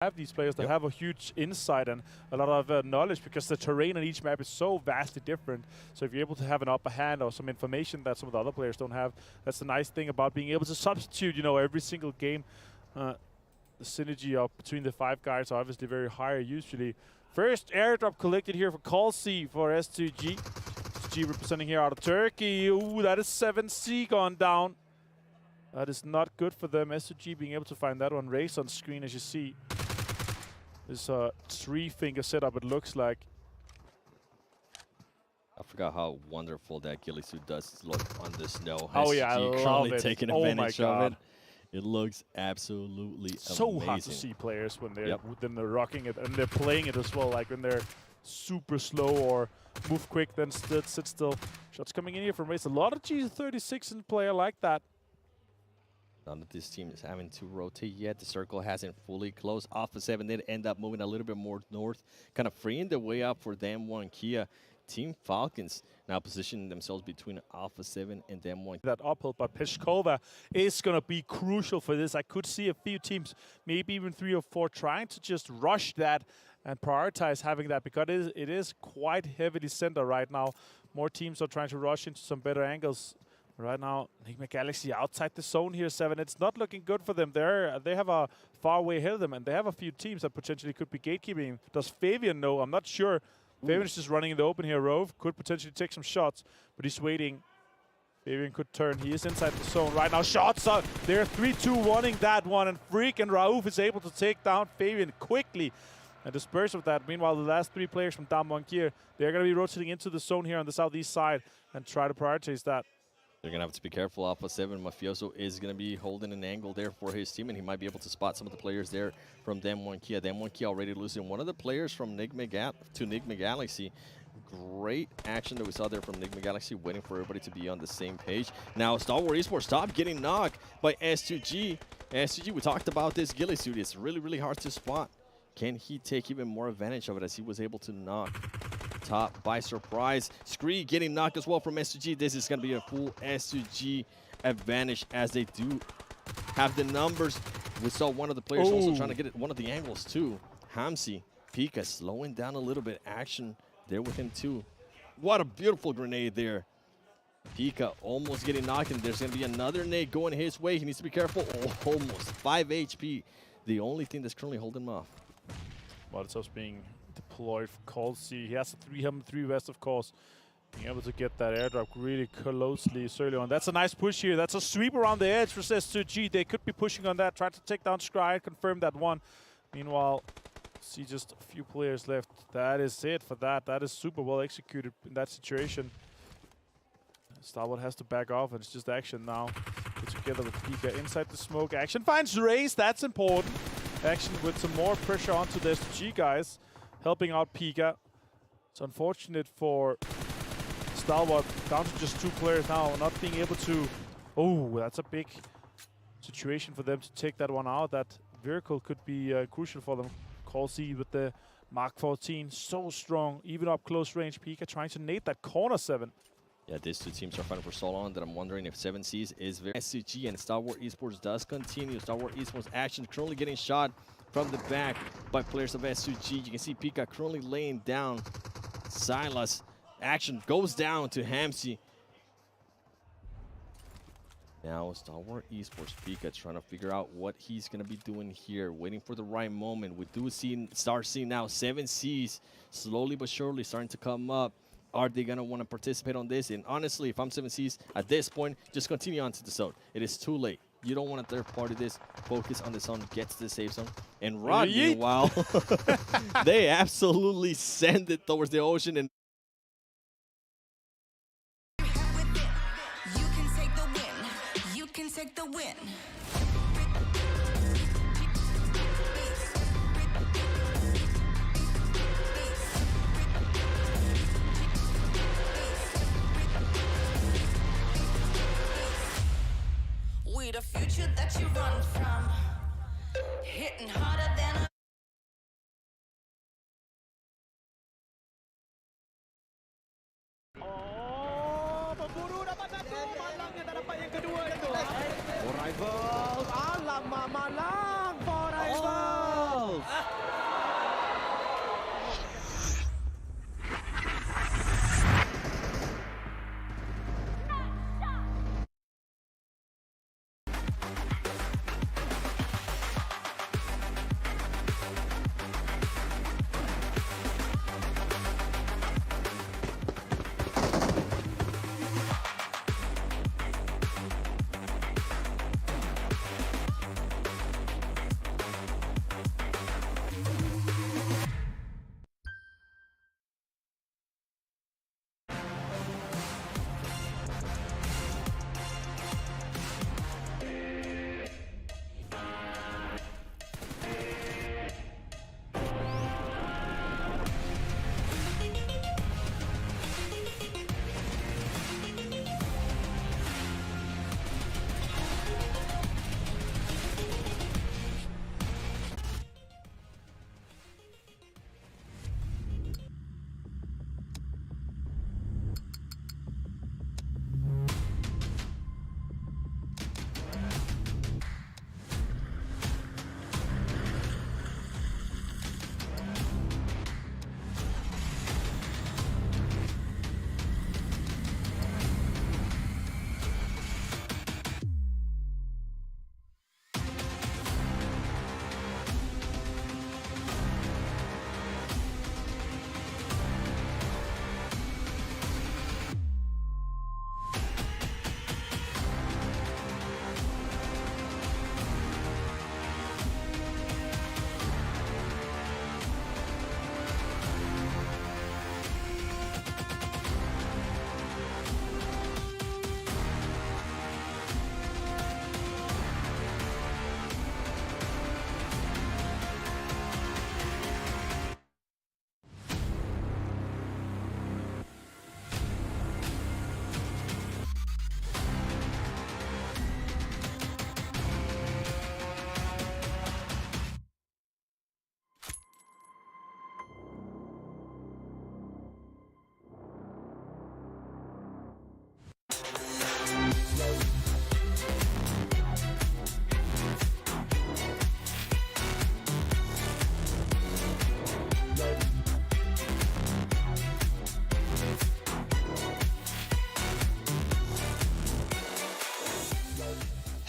have these players that have a huge insight and a lot of knowledge, because the terrain on each map is so vastly different. So if you're able to have an upper hand or some information that some of the other players don't have, that's the nice thing about being able to substitute, you know, every single game. The synergy up between the 5 guys are obviously very high usually. First airdrop collected here for Colsey for S2G. S2G representing here out of Turkey. Ooh, that is 7C gone down. That is not good for them. S2G being able to find that one. Race on screen, as you see. This 3-finger setup, it looks like. I forgot how wonderful that ghillie suit does look on the snow. Oh yeah, I love it. Taking advantage of it. It looks absolutely so amazing. hard to see players when they're rocking it and they're playing it as well. Like when they're super slow or move quick, then sit still. Shots coming in here from Race. A lot of G36 in play. I like that. None of this team is having to rotate yet. The circle hasn't fully closed. Alpha 7 did end up moving a little bit more north, kind of freeing the way up for Dem1 Kia. Team Falcons now positioning themselves between Alpha 7 and Dem1. That uphill, but Peshkova is going to be crucial for this. I could see a few teams, maybe even 3 or 4, trying to just rush that and prioritize having that, because it is quite heavily centered right now. More teams are trying to rush into some better angles. Right now, Enigma Galaxy outside the zone here, 7. It's not looking good for them. They have a far way ahead of them, and they have a few teams that potentially could be gatekeeping. Does Fabian know? I'm not sure. Fabian is just running in the open here. Rove could potentially take some shots, but he's waiting. Fabian could turn. He is inside the zone right now. Shots up. They're 3-2-1ing that one, and Freak and Rauf is able to take down Fabian quickly and disperse of that. Meanwhile, the last 3 players from Dem1 Kia, they're going to be rotating into the zone here on the southeast side and try to prioritize that. They're going to have to be careful. Alpha 7, Mafioso is going to be holding an angle there for his team, and he might be able to spot some of the players there from Dem1 Kia. Dem1 Kia already losing one of the players from Enigma Galaxy. Great action that we saw there from Enigma Galaxy, waiting for everybody to be on the same page. Now, Star Wars Esports stop getting knocked by S2G. S2G, we talked about this ghillie suit. It's really, really hard to spot. Can he take even more advantage of it, as he was able to knock top by surprise? Scree getting knocked as well from S2G. This is going to be a full S2G advantage, as they do have the numbers. We saw one of the players also trying to get it one of the angles too. Hamsi, Pika slowing down a little bit. Action there with him too. What a beautiful grenade there. Pika almost getting knocked, and there's going to be another nade going his way. He needs to be careful. Oh, almost 5 HP. The only thing that's currently holding him off. Molotov's being deployed for Colsey. He has a 3 vest, of course. Being able to get that airdrop really closely early on. That's a nice push here. That's a sweep around the edge for S2G. They could be pushing on that, trying to take down Scry, confirm that one. Meanwhile, see just a few players left. That is it for that. That is super well executed in that situation. Starboard has to back off, and it's just Action now. Get together with Pika inside the smoke. Action finds Race. That's important. Action with some more pressure onto the SG guys, helping out Pika. It's unfortunate for Stalwart, down to just 2 players now, not being able to... Oh, that's a big situation for them to take that one out. That vehicle could be crucial for them. Colsey with the Mark 14, so strong, even up close range. Pika trying to nade that corner 7. Yeah, these 2 teams are fighting for so long that I'm wondering if 7Cs is very... SCG and Star Wars Esports does continue. Star Wars Esports Action currently getting shot from the back by players of SCG. You can see Pika currently laying down Silas. Action goes down to Hamsi. Now Star Wars Esports, Pika trying to figure out what he's going to be doing here, waiting for the right moment. We do start seeing now 7Cs slowly but surely starting to come up. Are they going to want to participate on this? And honestly, if I'm 7Cs at this point, just continue on to the zone. It is too late. You don't want to third party this. Focus on the zone, get to the safe zone. And Rod, meanwhile, they absolutely send it towards the ocean. And you can take the win. You can take the win. The future that you run from, hitting harder than a Memburu dapat satu, malangnya tak dapat yang kedua itu. For Rivals, alamak malang for Rivals.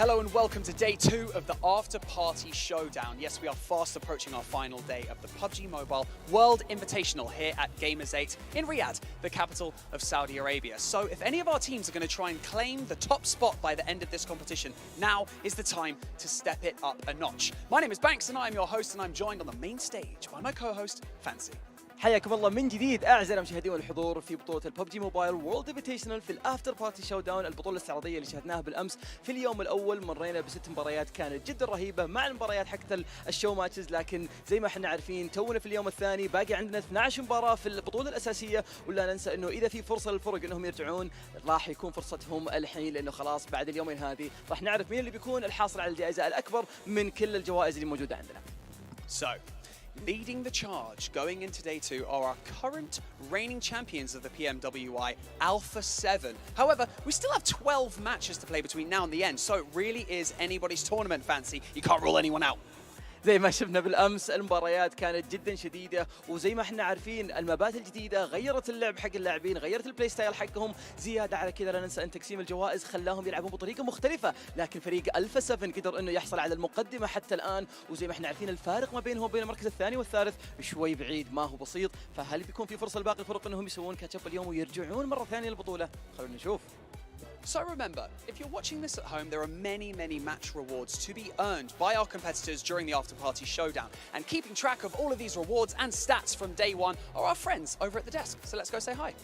Hello and welcome to day 2 of the After Party Showdown. Yes, we are fast approaching our final day of the PUBG Mobile World Invitational here at Gamers 8 in Riyadh, the capital of Saudi Arabia. So if any of our teams are going to try and claim the top spot by the end of this competition, now is the time to step it up a notch. My name is Banks and I am your host, and I'm joined on the main stage by my co-host, Fancy. حياكم الله من جديد اعزائي المشاهدين والحضور في بطوله الببجي موبايل وورلد انفيتيشنال في الافتر بارتي شو داون، البطوله الاستعراضيه اللي شاهدناها بالامس. في اليوم الاول مرينا ب6 مباريات كانت جدا رهيبه مع المباريات حقت الشو ماتشز، لكن زي ما احنا عارفين تونا في اليوم الثاني باقي عندنا 12 مباراه في البطوله الاساسيه، ولا ننسى انه اذا في فرصه للفرق انهم يرجعون راح يكون فرصتهم الحين، لانه خلاص بعد اليومين هذه راح نعرف مين اللي بيكون الحاصل على الجائزه الاكبر من كل الجوائز اللي موجوده عندنا. So, leading the charge going into day 2 are our current reigning champions of the PMWI Alpha 7. However, we still have 12 matches to play between now and the end, so it really is anybody's tournament, Fancy. You can't rule anyone out. زي ما شفنا بالامس المباريات كانت جدا شديده، وزي ما احنا عارفين المبات الجديده غيرت اللعب حق اللاعبين، غيرت البلاي ستايل حقهم. زياده على كذا لا ننسى ان تقسيم الجوائز خلاهم يلعبون بطريقه مختلفه، لكن فريق الفا 7 قدر انه يحصل على المقدمه حتى الان، وزي ما احنا عارفين الفارق ما بينهم وبين المركز الثاني والثالث شوي بعيد، ما هو بسيط. فهل بيكون في فرصه لباقي الفرق انهم يسوون كاتشب اليوم ويرجعون مره ثانيه للبطوله؟ خلونا نشوف. So remember, if you're watching this at home, there are many match rewards to be earned by our competitors during the After Party Showdown. And keeping track of all of these rewards and stats from day 1 are our friends over at the desk. So let's go say hi.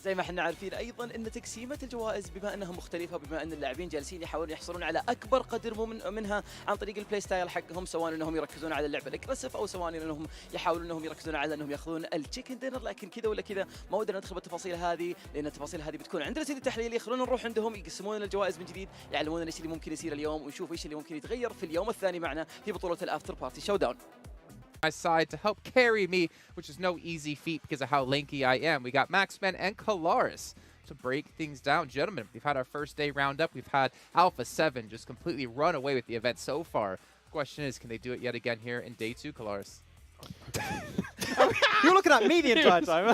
زي ما احنا عارفين ايضا ان تقسيمه الجوائز بما انها مختلفه، بما ان اللاعبين جالسين يحاولون يحصلون على اكبر قدر منها عن طريق البلاي ستايل حقهم، سواء انهم يركزون على اللعب الاجريسيف او سواء انهم يحاولون انهم يركزون على انهم ياخذون التشيكن دينر. لكن كذا ولا كذا ما ودنا ندخل بالتفاصيل هذه، لان التفاصيل هذه بتكون عند رصيد التحليلي. خلونا نروح عندهم يقسمون لنا الجوائز من جديد، يعلمونا ايش اللي ممكن يصير اليوم، ونشوف ايش اللي ممكن يتغير في اليوم الثاني معنا في بطوله الافتر بارتي شو داون. My side to help carry me, which is no easy feat because of how lanky I am. We got Maxman and Kalaris to break things down. Gentlemen, we've had our first day roundup. We've had Alpha 7 just completely run away with the event so far. The question is, can they do it yet again here in day 2, Kalaris? You're looking at me the entire time.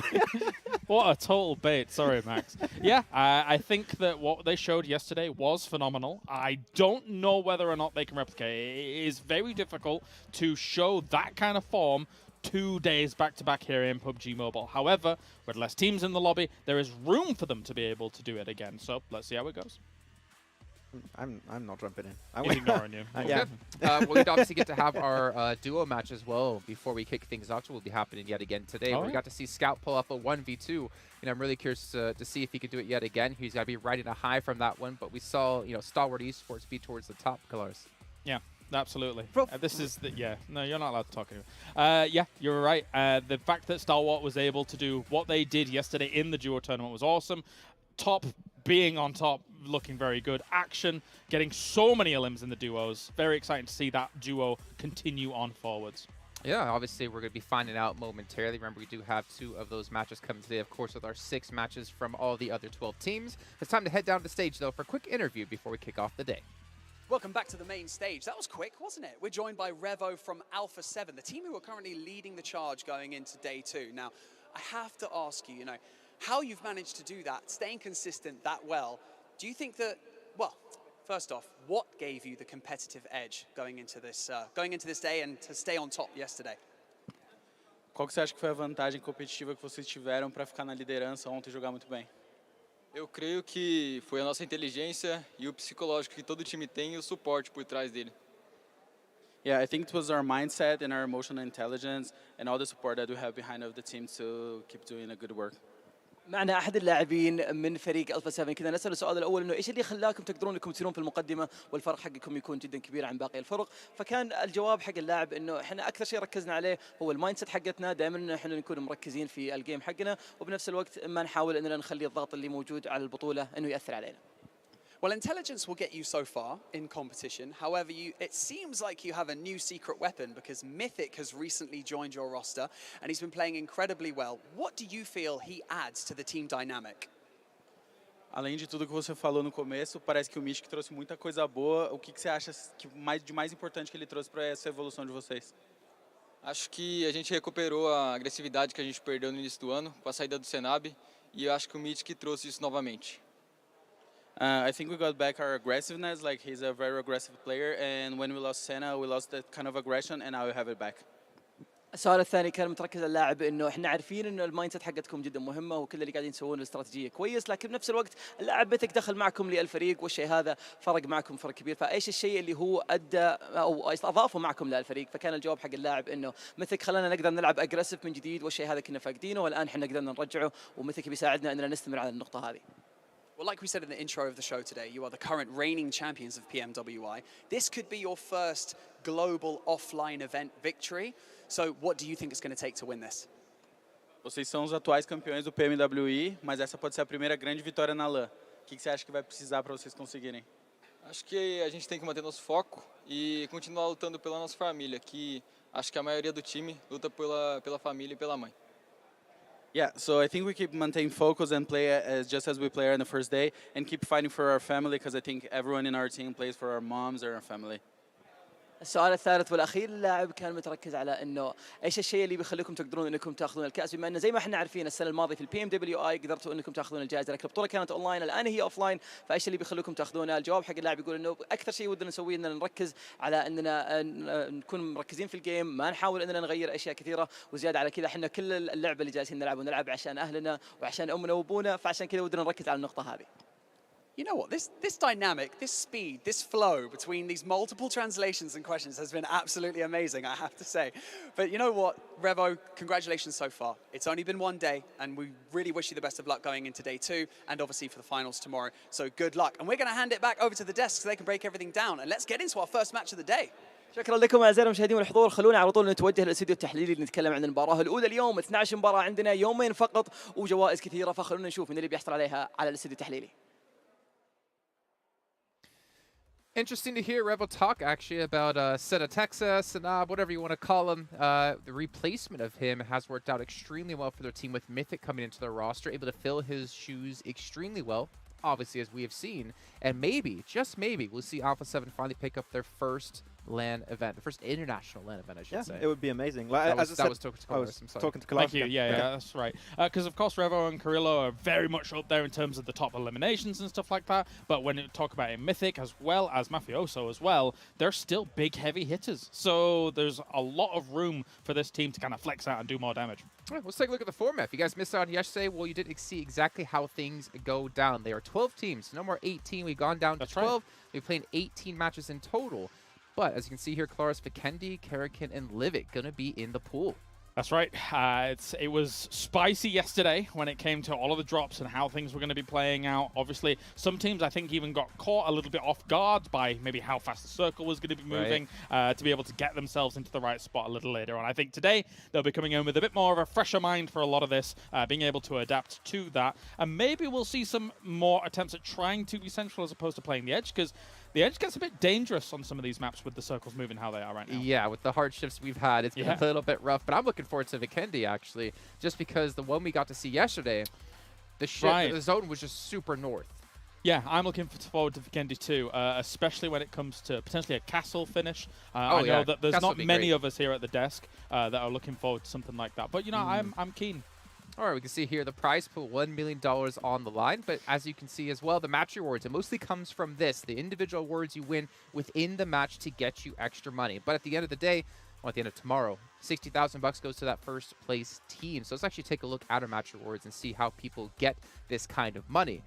What a total bait. Sorry, Max. Yeah, I think that what they showed yesterday was phenomenal. I don't know whether or not they can replicate it. It is very difficult to show that kind of form 2 days back-to-back here in PUBG Mobile. However, with less teams in the lobby, there is room for them to be able to do it again. So let's see how it goes. I'm not jumping in. He's ignoring you. Yeah. We'd obviously get to have our duo match as well before we kick things off, so will be happening yet again today. Oh, We got to see Scout pull up a 1v2, and I'm really curious to see if he could do it yet again. He's got to be riding a high from that one, but we saw, Stalwart Esports be towards the top, Kalaris. Yeah, absolutely. This is the, yeah. No, you're not allowed to talk anymore. Yeah, you're right. The fact that Stalwart was able to do what they did yesterday in the duo tournament was awesome. Top being on top, looking very good. Action, getting so many elims in the duos. Very exciting to see that duo continue on forwards. Yeah, obviously we're going to be finding out momentarily. Remember, we do have 2 of those matches coming today, of course, with our 6 matches from all the other 12 teams. It's time to head down to the stage, though, for a quick interview before we kick off the day. Welcome back to the main stage. That was quick, wasn't it? We're joined by Revo from Alpha 7, the team who are currently leading the charge going into day 2. Now, I have to ask you, how you've managed to do that, staying consistent that well. Do you think that, well, first off, what gave you the competitive edge going into this day and to stay on top yesterday? Qual que você acha que foi a vantagem competitiva que vocês tiveram para ficar na liderança ontem e jogar muito bem? Eu creio que foi a nossa inteligência e o psicológico que todo time tem e o suporte por trás dele. Yeah, I think it was our mindset and our emotional intelligence and all the support that we have behind of the team to keep doing a good work. معنا احد اللاعبين من فريق الفا 7، كذا نسال السؤال الاول انه ايش اللي خلاكم تقدرون انكم تصيرون في المقدمه والفرق حقكم يكون جدا كبير عن باقي الفرق؟ فكان الجواب حق اللاعب انه احنا اكثر شيء ركزنا عليه هو المايند سيت حقتنا، دائما احنا نكون مركزين في الجيم حقنا، وبنفس الوقت ما نحاول اننا نخلي الضغط اللي موجود على البطوله انه ياثر علينا. Well, intelligence will get you so far in competition. However, it seems like you have a new secret weapon because Mythic has recently joined your roster and he's been playing incredibly well. What do you feel he adds to the team dynamic? Além de tudo que você falou no começo, parece que o Mythic trouxe muita coisa boa. O que você acha que de mais importante que ele trouxe para essa evolução de vocês? Acho que a gente recuperou a agressividade que a gente perdeu no início do ano com a saída do Senab e eu acho que o Mythic trouxe isso novamente. I think we got back our aggressiveness. Like he's a very aggressive player, and when we lost Senna, we lost that kind of aggression, and now we have it back. السؤال الثاني كان متركز على اللاعب انه احنا عارفين انه المايند سيت حقتكم جدا مهمه وكل اللي قاعدين تسوونه الاستراتيجيه كويس، لكن بنفس الوقت اللاعب متك دخل معكم للفريق والشيء هذا فرق معكم فرق كبير، فايش الشيء اللي هو ادى او اضافه معكم للفريق؟ فكان الجواب حق اللاعب انه متك خلانا نقدر نلعب اجريسيف من جديد والشيء هذا كنا فاقدينه والان احنا قدرنا نرجعه ومتك بيساعدنا اننا نستمر على النقطه هذه. Well, like we said in the intro of the show today, you are the current reigning champions of PMWI. This could be your first global offline event victory. So what do you think it's going to take to win this? Vocês são os atuais campeões do PMWI, mas essa pode ser a primeira grande vitória na LAN. O que você acha que vai precisar para vocês conseguirem? Acho que a gente tem que manter nosso foco e continuar lutando pela nossa família, que acho que a maioria do time luta pela família e pela mãe. Yeah, so I think we keep maintain focus and play just as we play on the first day, and keep fighting for our family, because I think everyone in our team plays for our moms or our family. السؤال الثالث والاخير اللاعب كان متركز على انه ايش الشيء اللي بيخليكم تقدرون انكم تاخذون الكاس، بما انه زي ما احنا عارفين السنه الماضيه في البي ام دبليو اي قدرتوا انكم تاخذون الجائزه، لكن البطوله كانت اونلاين الان هي اوفلاين، فايش اللي بيخليكم تاخذونها؟ الجواب حق اللاعب يقول انه اكثر شيء ودنا نسويه اننا نركز على اننا نكون مركزين في الجيم، ما نحاول اننا نغير اشياء كثيره، وزياده على كذا احنا كل اللعبه اللي جالسين نلعب ونلعب عشان اهلنا وعشان امنا وابونا، فعشان كذا ودنا نركز على النقطه هذه. You know what, this dynamic, this speed, this flow between these multiple translations and questions has been absolutely amazing, I have to say. But you know what, Revo, congratulations so far. It's only been one day, and we really wish you the best of luck going into day 2, and obviously for the finals tomorrow. So good luck. And we're going to hand it back over to the desk so they can break everything down. And let's get into our first match of the day. شكرا لكم اعزائي المشاهدين والحضور، خلونا على طول نتوجه للاستوديو التحليلي نتكلم عن المباراه الاولى اليوم. 12 مباراه عندنا، يومين فقط وجوائز كثيره، فخلونا نشوف من اللي بيحصل عليها على الاستوديو التحليلي. Interesting to hear Revo talk actually about Seta Texas, Sanab, whatever you want to call him. The replacement of him has worked out extremely well for their team, with Mythic coming into their roster, able to fill his shoes extremely well, obviously, as we have seen. And maybe, just maybe, we'll see Alpha 7 finally pick up their first LAN event, the first international LAN event, I should say. It would be amazing. Like, that was talking to Colaris. I'm sorry. Talking to Colaris. Thank you. Yeah, that's right. Because of course Revo and Carrillo are very much up there in terms of the top eliminations and stuff like that. But when you talk about a Mythic as well as Mafioso as well, they're still big heavy hitters. So there's a lot of room for this team to kind of flex out and do more damage. All right, let's take a look at the format. If you guys missed out yesterday, well, you did see exactly how things go down. There are 12 teams, no more 18. We've gone down to 12. Right. We've played 18 matches in total. But as you can see here, Colaris, Vikendi, Karakin, and Livik going to be in the pool. That's right. It was spicy yesterday when it came to all of the drops and how things were going to be playing out. Obviously, some teams, I think, even got caught a little bit off guard by maybe how fast the circle was going to be moving to be able to get themselves into the right spot a little later on. I think today they'll be coming in with a bit more of a fresher mind for a lot of this, being able to adapt to that. And maybe we'll see some more attempts at trying to be central as opposed to playing the edge, because the edge gets a bit dangerous on some of these maps with the circles moving how they are right now. Yeah, with the hardships we've had, it's been a little bit rough. But I'm looking forward to Vikendi, actually, just because the one we got to see yesterday, the zone was just super north. Yeah, I'm looking forward to Vikendi too, especially when it comes to potentially a castle finish. I know that there's not many of us here at the desk that are looking forward to something like that. But, you know, I'm keen. All right, we can see here the prize pool, $1 million on the line. But as you can see as well, the match rewards, it mostly comes from this, the individual awards you win within the match to get you extra money. But at the end of the day, well, at the end of tomorrow, $60,000 goes to that first place team. So let's actually take a look at our match rewards and see how people get this kind of money.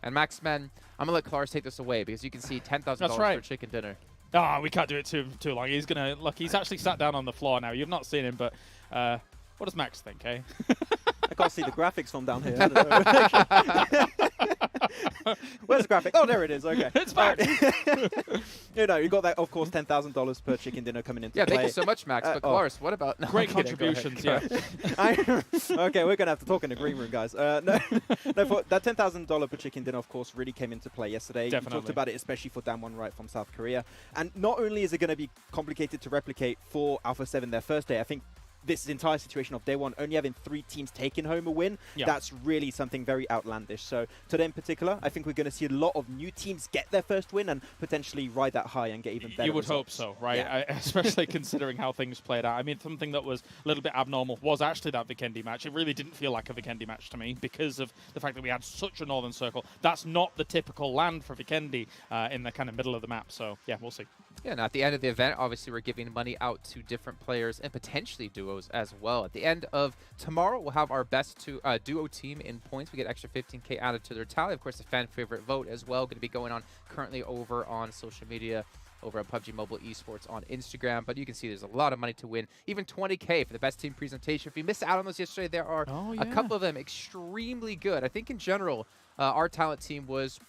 And Maxman, I'm going to let Colaris take this away because you can see $10,000 for chicken dinner. Oh, we can't do it too long. He's going to, look, he's actually sat down on the floor now. You've not seen him, but what does Max think, eh? I can't see the graphics from down here. I don't know. Where's the graphic? Oh, there it is. Okay. It's back. You know, you got that, of course, $10,000 per chicken dinner coming into play. Yeah, thank you so much, Max. But Colaris, what about... No, great contributions, yeah. Okay, we're going to have to talk in the green room, guys. No, that $10,000 per chicken dinner, of course, really came into play yesterday. Definitely. We talked about it, especially for Damwon Wright from South Korea. And not only is it going to be complicated to replicate for Alpha 7 their first day, I think this entire situation of day one only having 3 teams taking home a win, that's really something very outlandish. So today in particular, I think we're going to see a lot of new teams get their first win and potentially ride that high and get even better You would results. hope so, right? Yeah. Especially considering how things played out. I mean, something that was a little bit abnormal was actually that Vikendi match. It really didn't feel like a Vikendi match to me because of the fact that we had such a northern circle. That's not the typical land for Vikendi in the kind of middle of the map. So, yeah, we'll see. Yeah, and at the end of the event, obviously, we're giving money out to different players and potentially duos as well. At the end of tomorrow, we'll have our best duo team in points. We get extra 15K added to their tally. Of course, the fan favorite vote as well, going to be going on currently over on social media, over at PUBG Mobile Esports on Instagram. But you can see there's a lot of money to win, even 20K for the best team presentation. If you missed out on those yesterday, there are a couple of them extremely good. I think in general, our talent team was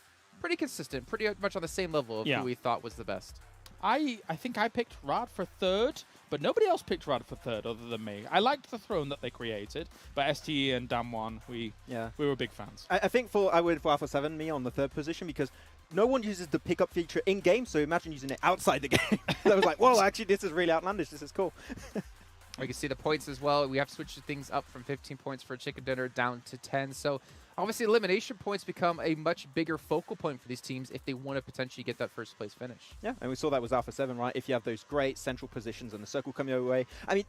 pretty consistent, pretty much on the same level of who we thought was the best. I think I picked Rad for 3rd, but nobody else picked Rad for 3rd other than me. I liked the throne that they created, but STE and Damwon, we were big fans. I think I went for Alpha 7, me on the 3rd position, because no one uses the pickup feature in-game, so imagine using it outside the game. So I was like, whoa, actually, this is really outlandish. This is cool. We can see the points as well. We have switched things up from 15 points for a chicken dinner down to 10. So obviously, elimination points become a much bigger focal point for these teams if they want to potentially get that first place finish. Yeah, and we saw that with Alpha 7, right? If you have those great central positions and the circle coming your way. I mean,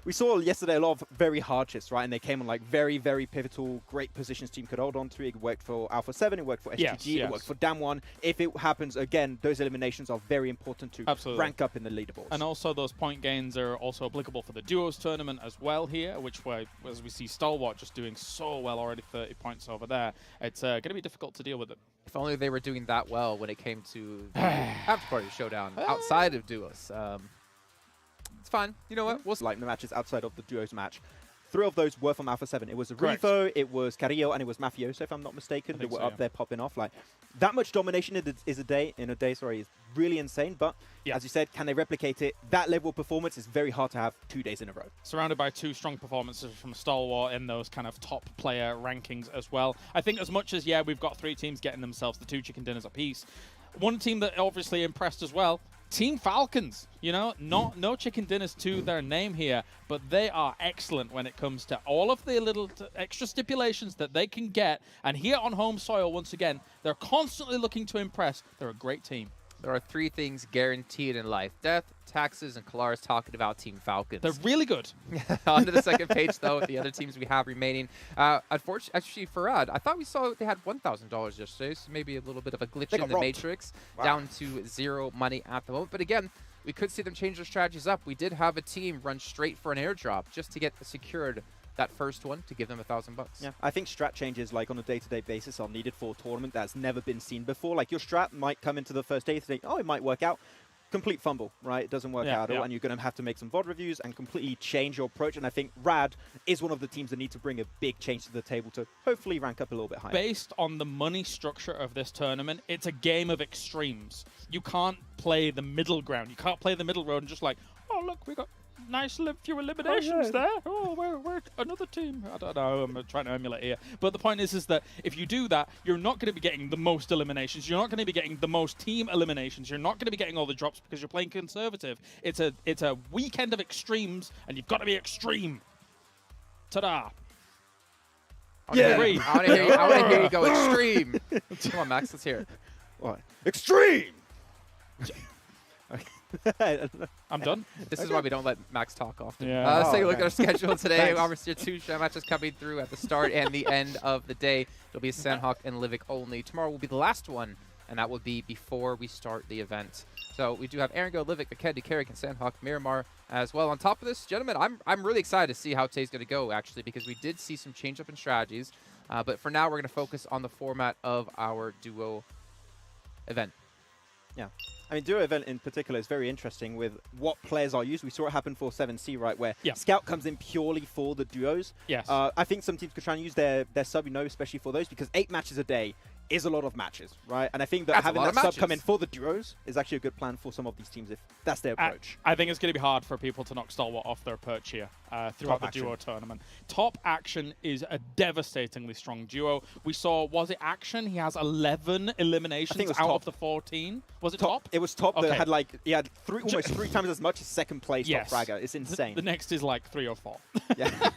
we saw yesterday a lot of very hard shifts, right? And they came on like very, very pivotal, great positions team could hold on to. It worked for Alpha 7, it worked for STG, it worked for Damwon. If it happens again, those eliminations are very important to rank up in the leaderboards. And also those point gains are also applicable for the duos tournament as well here, which as we see Stalwart just doing so well already, 30 points over there. It's going to be difficult to deal with it. If only they were doing that well when it came to the Afterparty showdown outside of duos. It's fine. You know what? We'll like the matches outside of the duos match. 3 of those were from Alpha 7. It was Revo, it was Carrillo, and it was Mafioso, if I'm not mistaken. They were up there popping off. Like that much domination in a day is really insane. But as you said, can they replicate it? That level of performance is very hard to have 2 days in a row. Surrounded by 2 strong performances from Stalwart in those kind of top player rankings as well. I think as much as, we've got 3 teams getting themselves the 2 chicken dinners apiece. One team that obviously impressed as well, Team Falcons, no chicken dinners to their name here, but they are excellent when it comes to all of the little extra stipulations that they can get. And here on home soil, once again, they're constantly looking to impress. They're a great team. There are 3 things guaranteed in life: death, taxes, and Kalaris talking about Team Falcons. They're really good. On to the second page, though, with the other teams we have remaining. Unfortunately, actually, Farad, I thought we saw they had $1,000 yesterday, so maybe a little bit of a glitch in the matrix. Wow. Down to 0 money at the moment. But again, we could see them change their strategies up. We did have a team run straight for an airdrop just to get secured that first one to give them $1,000. Yeah, I think strat changes like on a day-to-day basis are needed for a tournament that's never been seen before. Like your strat might come into the first day to think, oh, it might work out. Complete fumble, right? It doesn't work out at all, and you're going to have to make some VOD reviews and completely change your approach. And I think Rad is one of the teams that need to bring a big change to the table to hopefully rank up a little bit higher. Based on the money structure of this tournament, it's a game of extremes. You can't play the middle ground. You can't play the middle road and just like, oh, look, we got nice few eliminations there. Oh, we're another team. I don't know. I'm trying to emulate here. But the point is that if you do that, you're not going to be getting the most eliminations. You're not going to be getting the most team eliminations. You're not going to be getting all the drops because you're playing conservative. It's a weekend of extremes, and you've got to be extreme. Ta-da. I want to hear you go extreme. Come on, Max. Let's hear it. What? Extreme! I'm done. This is why we don't let Max talk often. Let's take a look at our schedule today. Obviously, 2 matches coming through at the start and the end of the day. It'll be Sandhawk and Livik only. Tomorrow will be the last one, and that will be before we start the event. So we do have Aaron Go, Livik, Vikendi, Carrick, and Sandhawk, Miramar as well. On top of this, gentlemen, I'm really excited to see how today's going to go, actually, because we did see some change up in strategies. But for now, we're going to focus on the format of our duo event. Yeah. I mean, duo event in particular is very interesting with what players are used. We saw it happen for 7C, right, where Scout comes in purely for the duos. Yes. I think some teams could try and use their sub, especially for those, because 8 matches a day is a lot of matches, right? And I think that having that sub come in for the duos is actually a good plan for some of these teams if that's their approach. I think it's going to be hard for people to knock Stalwart off their perch here. throughout Top the Action. duo tournament. Top Action is a devastatingly strong duo. We saw, was it Action? He has 11 eliminations it was out top. of the 14. Was it top? It was top. Okay. That had like almost 3 times as much as second place Yes. top fragger. It's insane. The next is like 3 or 4. Yeah.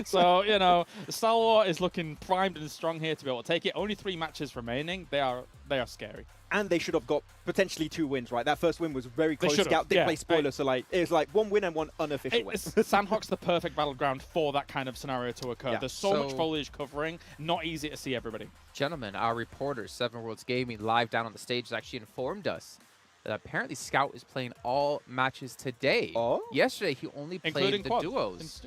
So, you know, Star Wars is looking primed and strong here to be able to take it. Only 3 matches remaining. They are scary. And they should have got potentially 2 wins, right? That first win was very close. should've, Scout didn't yeah. play spoiler, so like it was like 1 win and 1 unofficial win. Sandhawk's the perfect battleground for that kind of scenario to occur. Yeah. There's so much So- foliage covering, not easy to see everybody. Gentlemen, our reporter, Seven Worlds Gaming, live down on the stage, has actually informed us that apparently Scout is playing all matches today. Oh? Yesterday, he only played Including the quads. duos.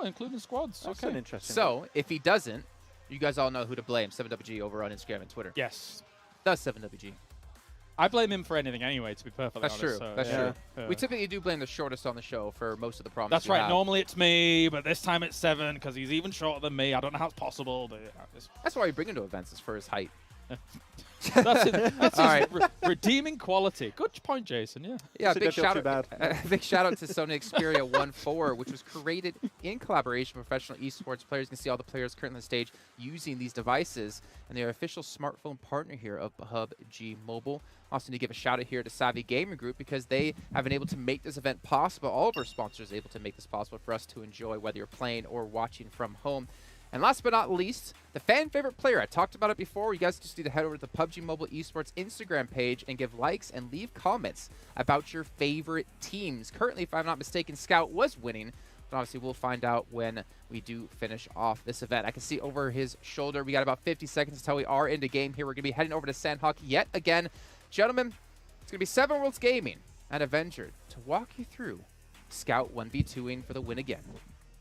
Including squads. That's okay. an interesting. So, if he doesn't, you guys all know who to blame. 7WG over on Instagram and Twitter. Yes. Does 7WG. I blame him for anything anyway, to be perfectly That's honest. true. So, That's yeah. true. Yeah. We typically do blame the shortest on the show for most of the problems. That's we right. have. Normally it's me, but this time it's 7 because he's even shorter than me. I don't know how it's possible, but That's why we bring him to events, is for his height. that's his All right. redeeming quality. Good point, Jason. Yeah. Yeah, So big don't feel shout too out, big shout out to Sony Xperia 1.4, which was created in collaboration with professional esports players. You can see all the players currently on the stage using these devices, and they're official smartphone partner here of PUBG Mobile. Also need to give a shout out here to Savvy Gaming Group because they have been able to make this event possible. All of our sponsors are able to make this possible for us to enjoy, whether you're playing or watching from home. And last but not least, the fan favorite player. I talked about it before. You guys just need to head over to the PUBG Mobile Esports Instagram page and give likes and leave comments about your favorite teams. Currently, if I'm not mistaken, Scout was winning, but obviously we'll find out when we do finish off this event. I can see over his shoulder, we got about 50 seconds until we are into game here. We're going to be heading over to Sandhawk yet again. Gentlemen, it's going to be 7 Worlds Gaming and Avenger to walk you through Scout 1v2ing for the win again.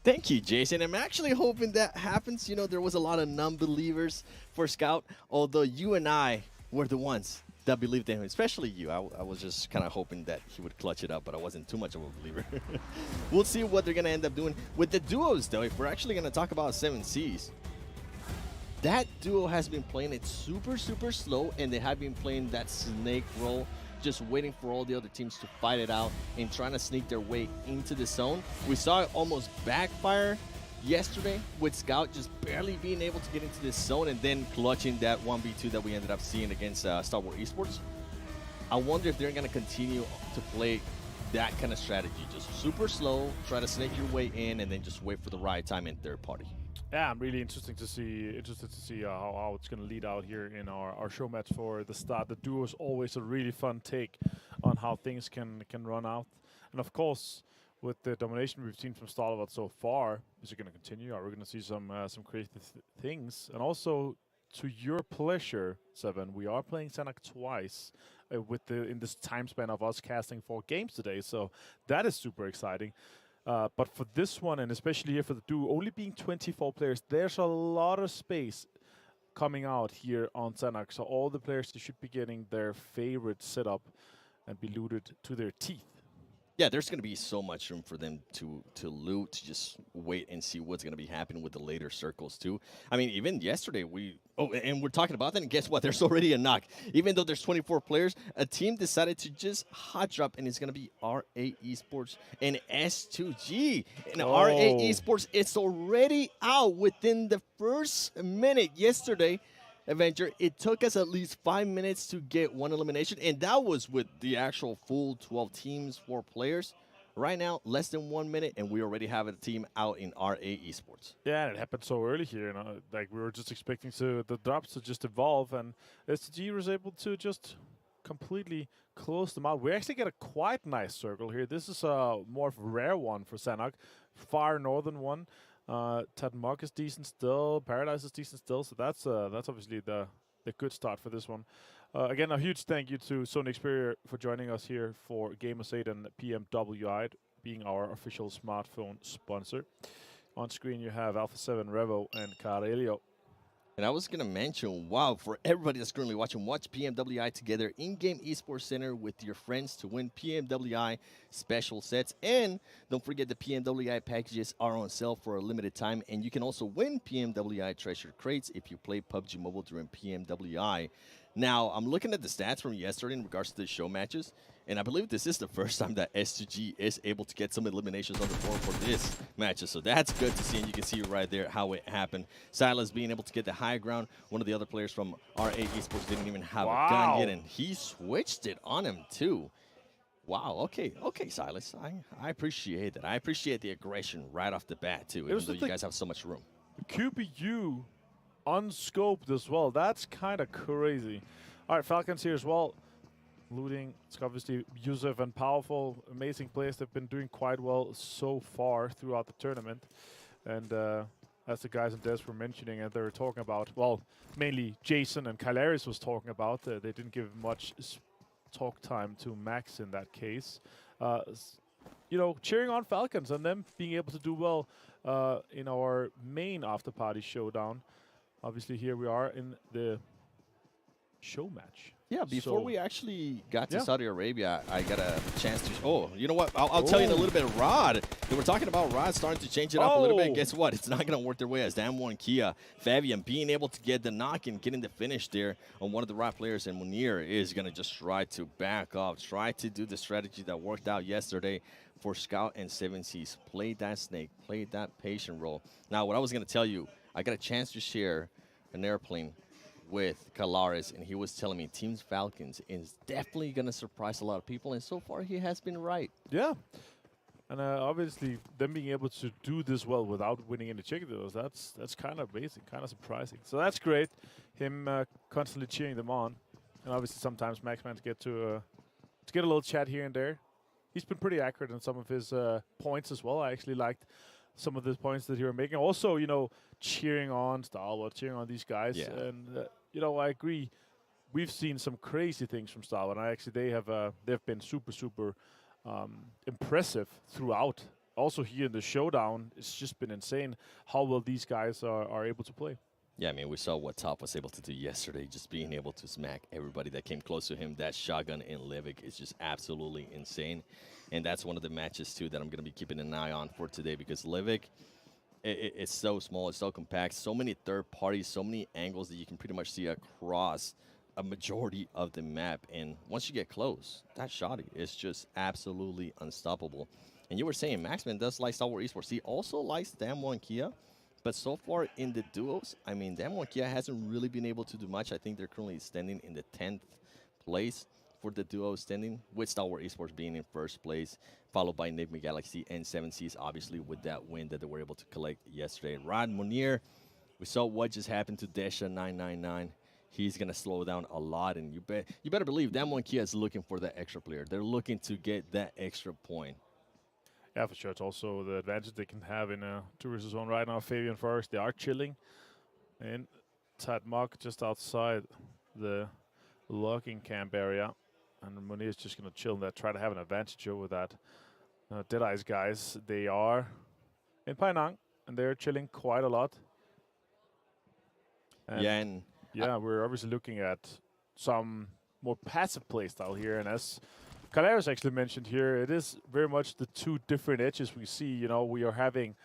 Thank you, Jason. I'm actually hoping that happens. You know, there was a lot of non-believers for Scout, although you and I were the ones that believed in him, especially you. I was just kind of hoping that he would clutch it up, but I wasn't too much of a believer. We'll see what they're going to end up doing. With the duos, though, if we're actually going to talk about 7Cs, that duo has been playing it super, super slow, and they have been playing that snake roll, just waiting for all the other teams to fight it out and trying to sneak their way into the zone. We saw it almost backfire yesterday with Scout just barely being able to get into this zone and then clutching that 1v2 that we ended up seeing against Star Wars Esports. I wonder if they're going to continue to play that kind of strategy, just super slow, try to snake your way in, and then just wait for the right time in third party. Yeah, I'm really interested to see how it's going to lead out here in our show match for the start. The duo is always a really fun take on how things can run out, and of course, with the domination we've seen from Starlord so far, is it going to continue? Are we going to see some creative things? And also, to your pleasure, Seven, we are playing Sandhawk twice in this time span of us casting 4 games today, so that is super exciting. But for this one, and especially here for the duo, only being 24 players, there's a lot of space coming out here on Sandhawk. So all the players, they should be getting their favorite setup and be looted to their teeth. Yeah, there's going to be so much room for them to loot, to just wait and see what's going to be happening with the later circles, too. I mean, even yesterday, and we're talking about that, and guess what? There's already a knock. Even though there's 24 players, a team decided to just hot drop, and it's going to be RA Esports and S2G. And RA Esports, it's already out within the first minute yesterday. Avenger, it took us at least 5 minutes to get 1 elimination, and that was with the actual full 12 teams, 4 players. Right now, less than 1 minute, and we already have a team out in RA Esports. Yeah, and it happened so early here. You know, like we were just expecting the drops to just evolve, and STG was able to just completely close them out. We actually get a quite nice circle here. This is a more of a rare one for Sandhawk, far northern one. Tadmog is decent still. Paradise is decent still. So that's obviously the good start for this one. Again, a huge thank you to Sony Xperia for joining us here for Gamers 8 and PMWI being our official smartphone sponsor. On screen you have Alpha 7, Revo, and Carelio. And I was going to mention, wow, for everybody that's currently watching, watch PMWI together in-game esports center with your friends to win PMWI special sets. And don't forget the PMWI packages are on sale for a limited time. And you can also win PMWI treasure crates if you play PUBG Mobile during PMWI Now, I'm looking at the stats from yesterday in regards to the show matches, and I believe this is the first time that S2G is able to get some eliminations on the board for this matches. So that's good to see, and you can see right there how it happened. Silas being able to get the high ground. One of the other players from RA Esports didn't even have a gun yet, and he switched it on him too. Wow, okay, Silas. I appreciate that. I appreciate the aggression right off the bat too, even though you guys have so much room. QBU unscoped as well. That's kind of crazy. All right, Falcons here as well. Looting, it's obviously Yusuf and Powerful, amazing players. They've been doing quite well so far throughout the tournament. And as the guys in Des were mentioning, and they were talking about, well, mainly Jason and Kylaris was talking about, they didn't give much talk time to Max in that case. You know, cheering on Falcons and them being able to do well in our main after-party showdown. Obviously, here we are in the show match. Yeah, before we actually got to Saudi Arabia, I got a chance to... Oh, you know what? I'll tell you in a little bit of Rod. We were talking about Rod starting to change it up a little bit. Guess what? It's not going to work their way as Damwon Kia. Fabian being able to get the knock and getting the finish there on one of the right players, and Munir is going to just try to back off, try to do the strategy that worked out yesterday for Scout and 7 Seas. Play that snake, play that patient role. Now, what I was going to tell you, I got a chance to share an airplane with Kalaris, and he was telling me Team Falcons is definitely going to surprise a lot of people, and so far he has been right. Yeah. And obviously, them being able to do this well without winning any chicken deals, that's kind of amazing, kind of surprising. So that's great, him constantly cheering them on. And obviously sometimes Maxman get to get a little chat here and there. He's been pretty accurate on some of his points as well. I actually liked some of the points that he was making. Also, you know, cheering on Starlord, cheering on these guys. Yeah. And, you know, I agree. We've seen some crazy things from Starlord. And actually, they've been super impressive throughout. Also here in the showdown, it's just been insane how well these guys are able to play. Yeah, I mean, we saw what Top was able to do yesterday, just being able to smack everybody that came close to him. That shotgun in Livik is just absolutely insane. And that's one of the matches, too, that I'm going to be keeping an eye on for today, because Livik, it's so small, it's so compact, so many third parties, so many angles that you can pretty much see across a majority of the map. And once you get close, that shotty is just absolutely unstoppable. And you were saying Maxman does like Star Wars Esports. He also likes Damwon Kia. But so far in the duos, I mean, Damwon Kia hasn't really been able to do much. I think they're currently standing in the 10th place for the duo standing, with Star Wars Esports being in first place, followed by Enigma Galaxy and 7 Seas, obviously, with that win that they were able to collect yesterday. Rod Munir, we saw what just happened to Desha 999. He's going to slow down a lot, and you better believe Damwon Kia is looking for that extra player. They're looking to get that extra point. Yeah, for sure. It's also the advantage they can have in a tourist zone right now. Fabian Forest, they are chilling in Tadmok, just outside the logging camp area. And Munir is just going to chill there, try to have an advantage over that. Deadeye's guys, they are in Penang, and they're chilling quite a lot. And yeah, we're obviously looking at some more passive playstyle here. And as Kalaris actually mentioned here, it is very much the two different edges we see. You know, we are having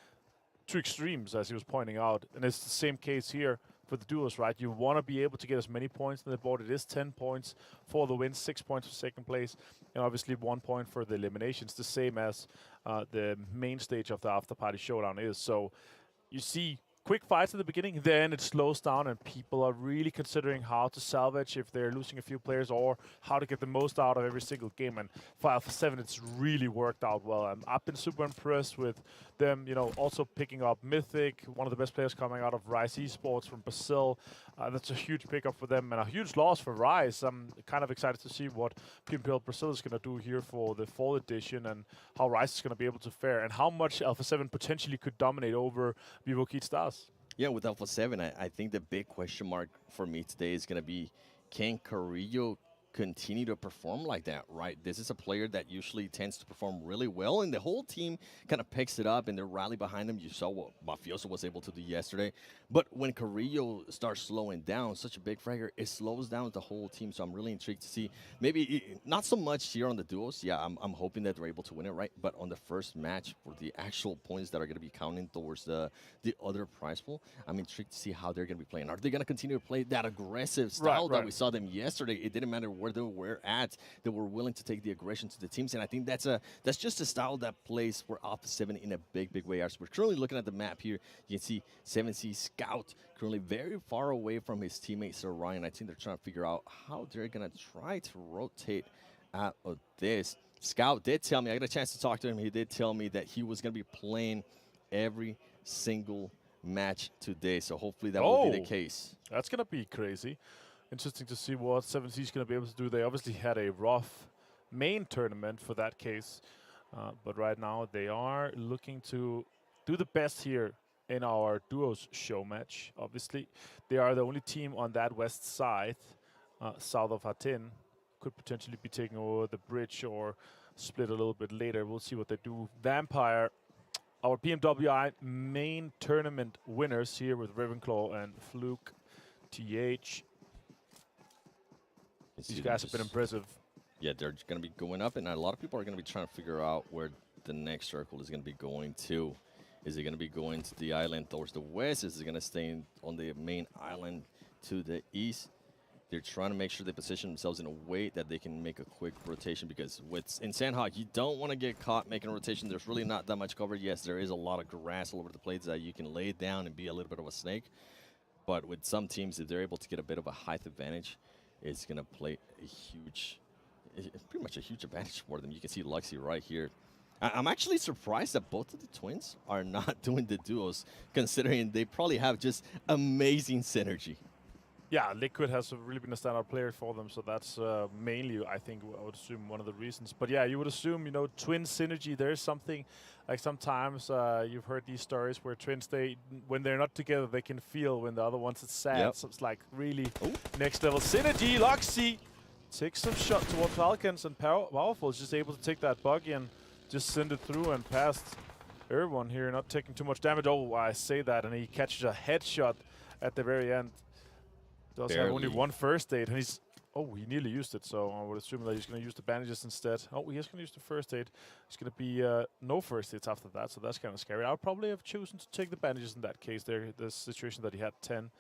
two extremes, as he was pointing out. And it's the same case here for the duos, right? You want to be able to get as many points on the board. It is 10 points for the win, 6 points for second place, and obviously 1 point for the eliminations, the same as the main stage of the after-party showdown is. So you see quick fights at the beginning, then it slows down, and people are really considering how to salvage if they're losing a few players, or how to get the most out of every single game. And for Alpha 7, it's really worked out well. And I've been super impressed with them, you know, also picking up Mythic, one of the best players coming out of Rise Esports from Brazil. That's a huge pickup for them and a huge loss for Rise. I'm kind of excited to see what PMWI Brazil is going to do here for the fall edition, and how Rise is going to be able to fare, and how much Alpha 7 potentially could dominate over Vivo Kid Stars. Yeah, with Alpha 7, I think the big question mark for me today is going to be, can Carrillo continue to perform like that, right? This is a player that usually tends to perform really well, and the whole team kind of picks it up and they rally behind him. You saw what Mafioso was able to do yesterday. But when Carrillo starts slowing down, such a big fragger, it slows down the whole team. So I'm really intrigued to see, maybe not so much here on the duos. Yeah, I'm hoping that they're able to win it, right? But on the first match, for the actual points that are going to be counting towards the other prize pool, I'm intrigued to see how they're going to be playing. Are they going to continue to play that aggressive style that we saw them yesterday? It didn't matter where they were at. They were willing to take the aggression to the teams. And I think that's just a style that plays for Alpha 7 in a big, big way. As we're currently looking at the map here, you can see 7C Scout currently very far away from his teammate Sir Ryan. I think they're trying to figure out how they're going to try to rotate out of this. Scout did tell me, I got a chance to talk to him, he did tell me that he was going to be playing every single match today. So hopefully that will be the case. That's going to be crazy. Interesting to see what 7C is going to be able to do. They obviously had a rough main tournament for that case. But right now they are looking to do the best here in our duos show match. Obviously, they are the only team on that west side, south of Hatin. Could potentially be taking over the bridge or split a little bit later. We'll see what they do. Vampire, our PMWI main tournament winners here with Ravenclaw and Fluke TH. These guys have been impressive. Yeah, they're going to be going up, and a lot of people are going to be trying to figure out where the next circle is going to be going to. Is it going to be going to the island towards the west? Is it going to stay on the main island to the east? They're trying to make sure they position themselves in a way that they can make a quick rotation, because in Sandhawk, you don't want to get caught making a rotation. There's really not that much cover. Yes, there is a lot of grass all over the place that you can lay down and be a little bit of a snake. But with some teams, if they're able to get a bit of a height advantage, it's going to play a huge, pretty much a huge advantage for them. You can see Luxy right here. I'm actually surprised that both of the twins are not doing the duos, considering they probably have just amazing synergy. Yeah, Liquid has really been a standout player for them, so that's mainly, I think, I would assume one of the reasons. But yeah, you would assume, you know, twin synergy, there's something, like sometimes you've heard these stories where twins, when they're not together, they can feel when the other one's sad. Yep. So it's like really next level synergy. Luxy takes some shot towards Falcons, and Powerful is just able to take that buggy and just send it through and past everyone here, not taking too much damage. Oh, I say that, and he catches a headshot at the very end. Does have only one first aid, and he nearly used it, so I would assume that he's going to use the bandages instead. Oh, he is going to use the first aid. It's going to be no first aids after that, so that's kind of scary. I would probably have chosen to take the bandages in that case. The situation that he had 10.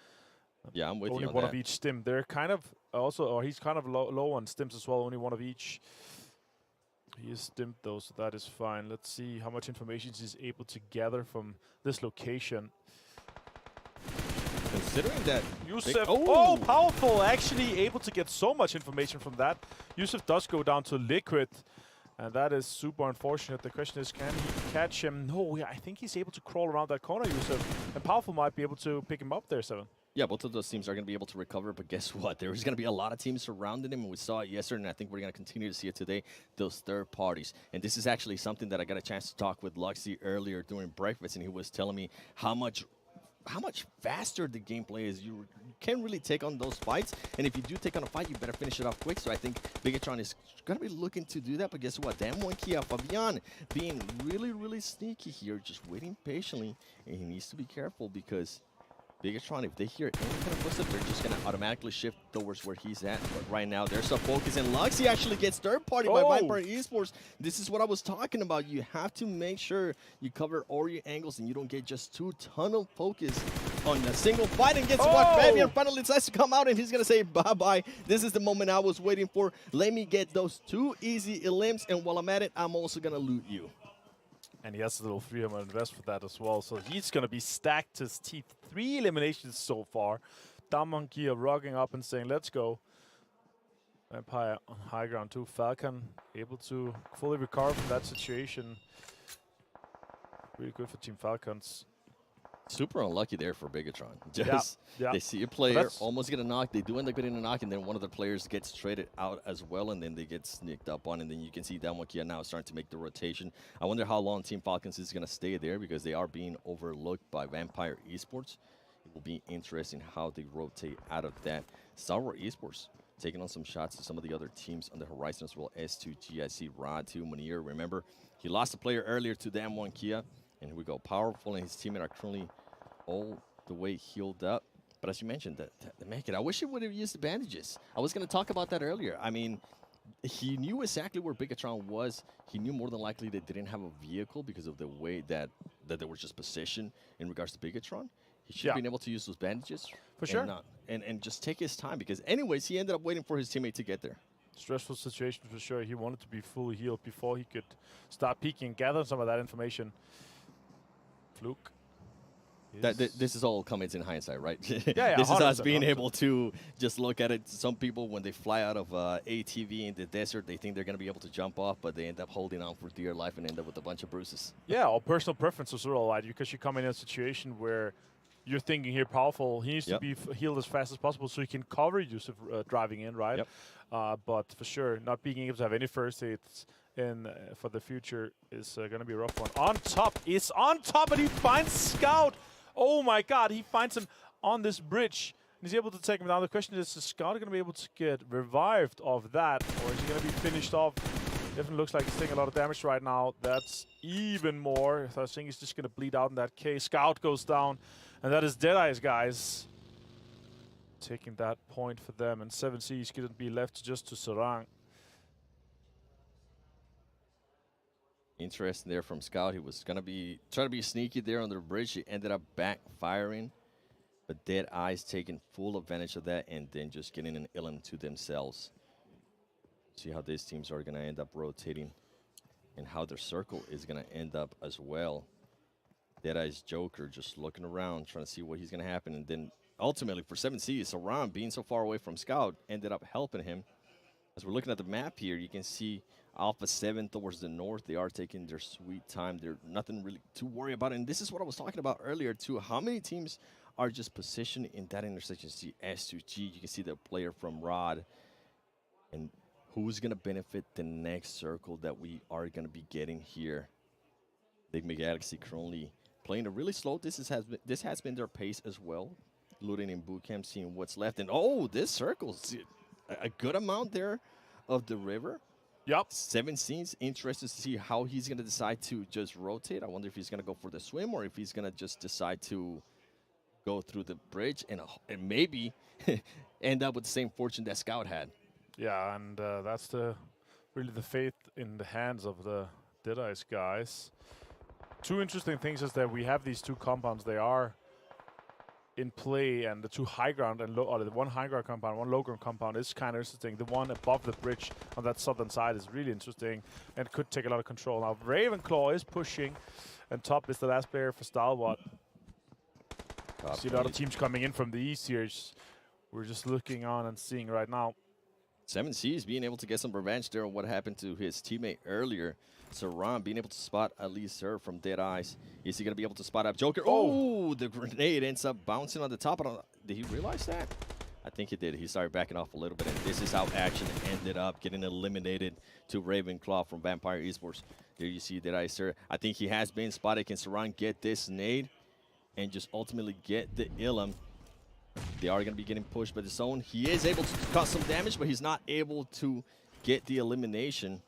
Yeah, I'm with you on Only one that. of each stim. They're kind of also, or he's kind of low on stims as well, only one of each. He is stimmed though, so that is fine. Let's see how much information he's able to gather from this location. Considering that Yusuf, oh, Powerful, actually able to get so much information from that. Yusuf does go down to Liquid, and that is super unfortunate. The question is, can he catch him? No, I think he's able to crawl around that corner, Yusuf, and Powerful might be able to pick him up there, Seven. Yeah, both of those teams are going to be able to recover, but guess what? There's going to be a lot of teams surrounding him, and we saw it yesterday, and I think we're going to continue to see it today, those third parties. And this is actually something that I got a chance to talk with Luxy earlier during breakfast, and he was telling me how much faster the gameplay is. You can't really take on those fights, and if you do take on a fight, you better finish it off quick. So I think Bigatron is going to be looking to do that, but guess what? Damwon Kia, Fabian being really, really sneaky here, just waiting patiently, and he needs to be careful because Bigatron, if they hear any kind of footstep, they're just going to automatically shift towards where he's at. But right now, there's a focus, and Luxy actually gets third party by Viper Esports. This is what I was talking about. You have to make sure you cover all your angles and you don't get just too tunnel focus on a single fight. And guess what? Fabian finally decides to come out, and he's going to say bye-bye. This is the moment I was waiting for. Let me get those 2 easy elims, and while I'm at it, I'm also going to loot you. And he has a little freedom to invest for that as well. So he's going to be stacked to his teeth. 3 eliminations so far. Damwon Kia rocking up and saying, let's go. Vampire on high ground too. Falcon able to fully recover from that situation. Really good for Team Falcons. Super unlucky there for Bigatron. Just they see a player almost get a knock. They do end up getting a knock, and then one of the players gets traded out as well, and then they get sneaked up on. And then you can see Damwon Kia now starting to make the rotation. I wonder how long Team Falcons is going to stay there, because they are being overlooked by Vampire Esports. It will be interesting how they rotate out of that. Star Wars Esports taking on some shots to some of the other teams on the horizon as well. S2G, I see Rod too, Munir. Remember, he lost a player earlier to the M1 Kia. And here we go. Powerful and his teammate are currently all the way healed up. But as you mentioned, the make it. I wish he would have used the bandages. I was going to talk about that earlier. I mean, he knew exactly where Bigatron was. He knew more than likely they didn't have a vehicle because of the way that they were just positioned in regards to Bigatron. He should have been able to use those bandages. For sure. And just take his time because anyways, he ended up waiting for his teammate to get there. Stressful situation for sure. He wanted to be fully healed before he could start peeking and gather some of that information. Fluke. This is all comments in hindsight, right? Yeah, this is us being 100%. able to just look at it. Some people, when they fly out of ATV in the desert, they think they're going to be able to jump off, but they end up holding on for dear life and end up with a bunch of bruises. Yeah, or personal preference as well, right? Because you come in a situation where you're thinking here powerful. He needs to be healed as fast as possible so he can cover Yusuf driving in, right? But for sure, not being able to have any first aids in for the future is going to be a rough one. On top, and he finds Scout. Oh my God, he finds him on this bridge. And he's able to take him down. The question is Scout going to be able to get revived off that, or is he going to be finished off? Definitely looks like he's taking a lot of damage right now. That's even more. So I think he's just going to bleed out in that case. Scout goes down, and that is Deadeyes, guys. Taking that point for them, and 7C is going to be left just to Sarang. Interesting there from Scout. He was going to be trying to be sneaky there on the bridge. He ended up backfiring, but Deadeyes taking full advantage of that and then just getting an Ilum to themselves. See how these teams are going to end up rotating and how their circle is going to end up as well. Deadeye's Joker just looking around, trying to see what he's going to happen. And then ultimately for 7C, Saran being so far away from Scout ended up helping him. As we're looking at the map here, you can see Alpha 7 towards the north. They are taking their sweet time. There's nothing really to worry about. And this is what I was talking about earlier too. How many teams are just positioned in that intersection? See S2G, you can see the player from Rod. And who's going to benefit the next circle that we are going to be getting here? Enigma Galaxy currently playing a really slow. This has been their pace as well. Looting in boot camp, seeing what's left. And oh, this circle's a good amount there of the river. Yep. 7 scenes. Interested to see how he's going to decide to just rotate. I wonder if he's going to go for the swim or if he's going to just decide to go through the bridge and maybe end up with the same fortune that Scout had. Yeah, and that's really the faith in the hands of the Deadeyes guys. Two interesting things is that we have these two compounds. They are in play, and the two high ground and or the one high ground compound, one low ground compound is kind of interesting. The one above the bridge on that southern side is really interesting and could take a lot of control. Now Ravenclaw is pushing, and top is the last player for Stalwart. See a lot of teams coming in from the east here. We're just looking on and seeing right now. 7C is being able to get some revenge there on what happened to his teammate earlier. Saran being able to spot at least her from Deadeyes. Is he going to be able to spot up Joker? Oh, the grenade ends up bouncing on the top. Did he realize that? I think he did. He started backing off a little bit, and this is how action ended up getting eliminated to Ravenclaw from Vampire Esports. There you see Deadeyes, sir. I think he has been spotted. Can Saran get this nade and just ultimately get the Ilum? They are going to be getting pushed by the zone. He is able to cause some damage, but he's not able to get the elimination.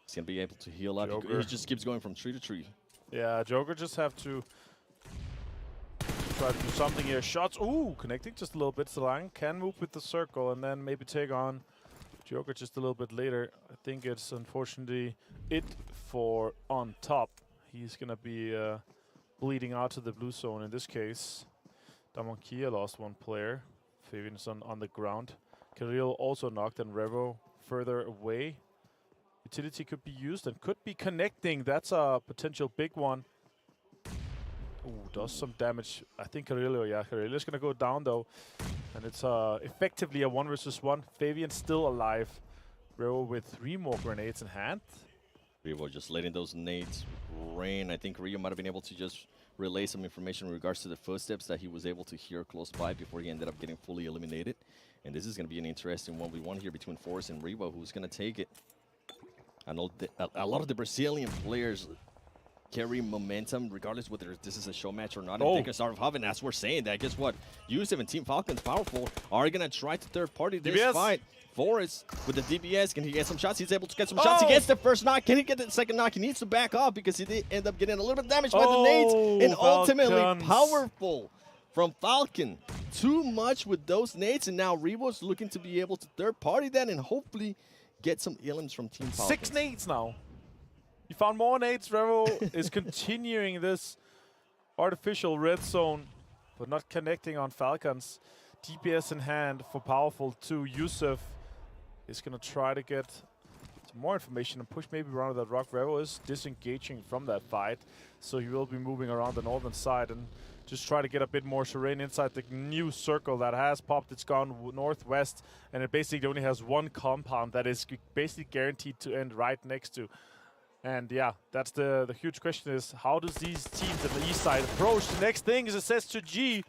He's going to be able to heal up. He just keeps going from tree to tree. Yeah, Joker just have to try to do something here. Shots, ooh, connecting just a little bit. Salang can move with the circle and then maybe take on Joker just a little bit later. I think it's unfortunately it for on top. He's going to be bleeding out to the blue zone in this case. Damonkia lost one player. Fabian's on the ground. Kirill also knocked, and Revo further away. Utility could be used and could be connecting. That's a potential big one. Ooh, does some damage. I think Kirill is going to go down though. And it's effectively a 1 versus 1. Fabian still alive. Revo with 3 more grenades in hand. Revo just letting those nades rain. I think Rio might have been able to just relay some information in regards to the footsteps that he was able to hear close by before he ended up getting fully eliminated. And this is going to be an interesting 1v1 here between Forrest and Revo. Who's going to take it? I know a lot of the Brazilian players carry momentum, regardless whether this is a show match or not. And take a start of Hoven, as we're saying that. Guess what? Yusuf and Team Falcons, Powerful, are going to try to third party this fight. Forrest with the DBS, can he get some shots? He's able to get some shots. He gets the first knock. Can he get the second knock? He needs to back off because he did end up getting a little bit of damage by the nades. And ultimately, Powerful from Falcon. Too much with those nades, and now Revo's looking to be able to third party that and hopefully get some elims from Team Falcon. 6 nades now. You found more nades. Revo is continuing this artificial red zone, but not connecting on Falcons. DPS in hand for Powerful to Yusuf. Is going to try to get some more information and push maybe around that rock. Revo is disengaging from that fight, so he will be moving around the northern side and just try to get a bit more terrain inside the new circle that has popped. It's gone northwest, and it basically only has one compound that is basically guaranteed to end right next to. And yeah, that's the huge question is, how does these teams at the east side approach? The next thing is it says to G,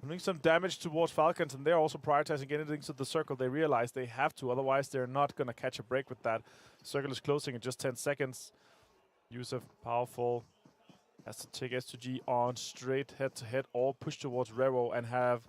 doing some damage towards Falcons, and they're also prioritizing getting into the circle. They realize they have to, otherwise they're not going to catch a break with that. Circle is closing in just 10 seconds. Yusuf, Powerful, has to take S2G on straight head-to-head or push towards Revo and have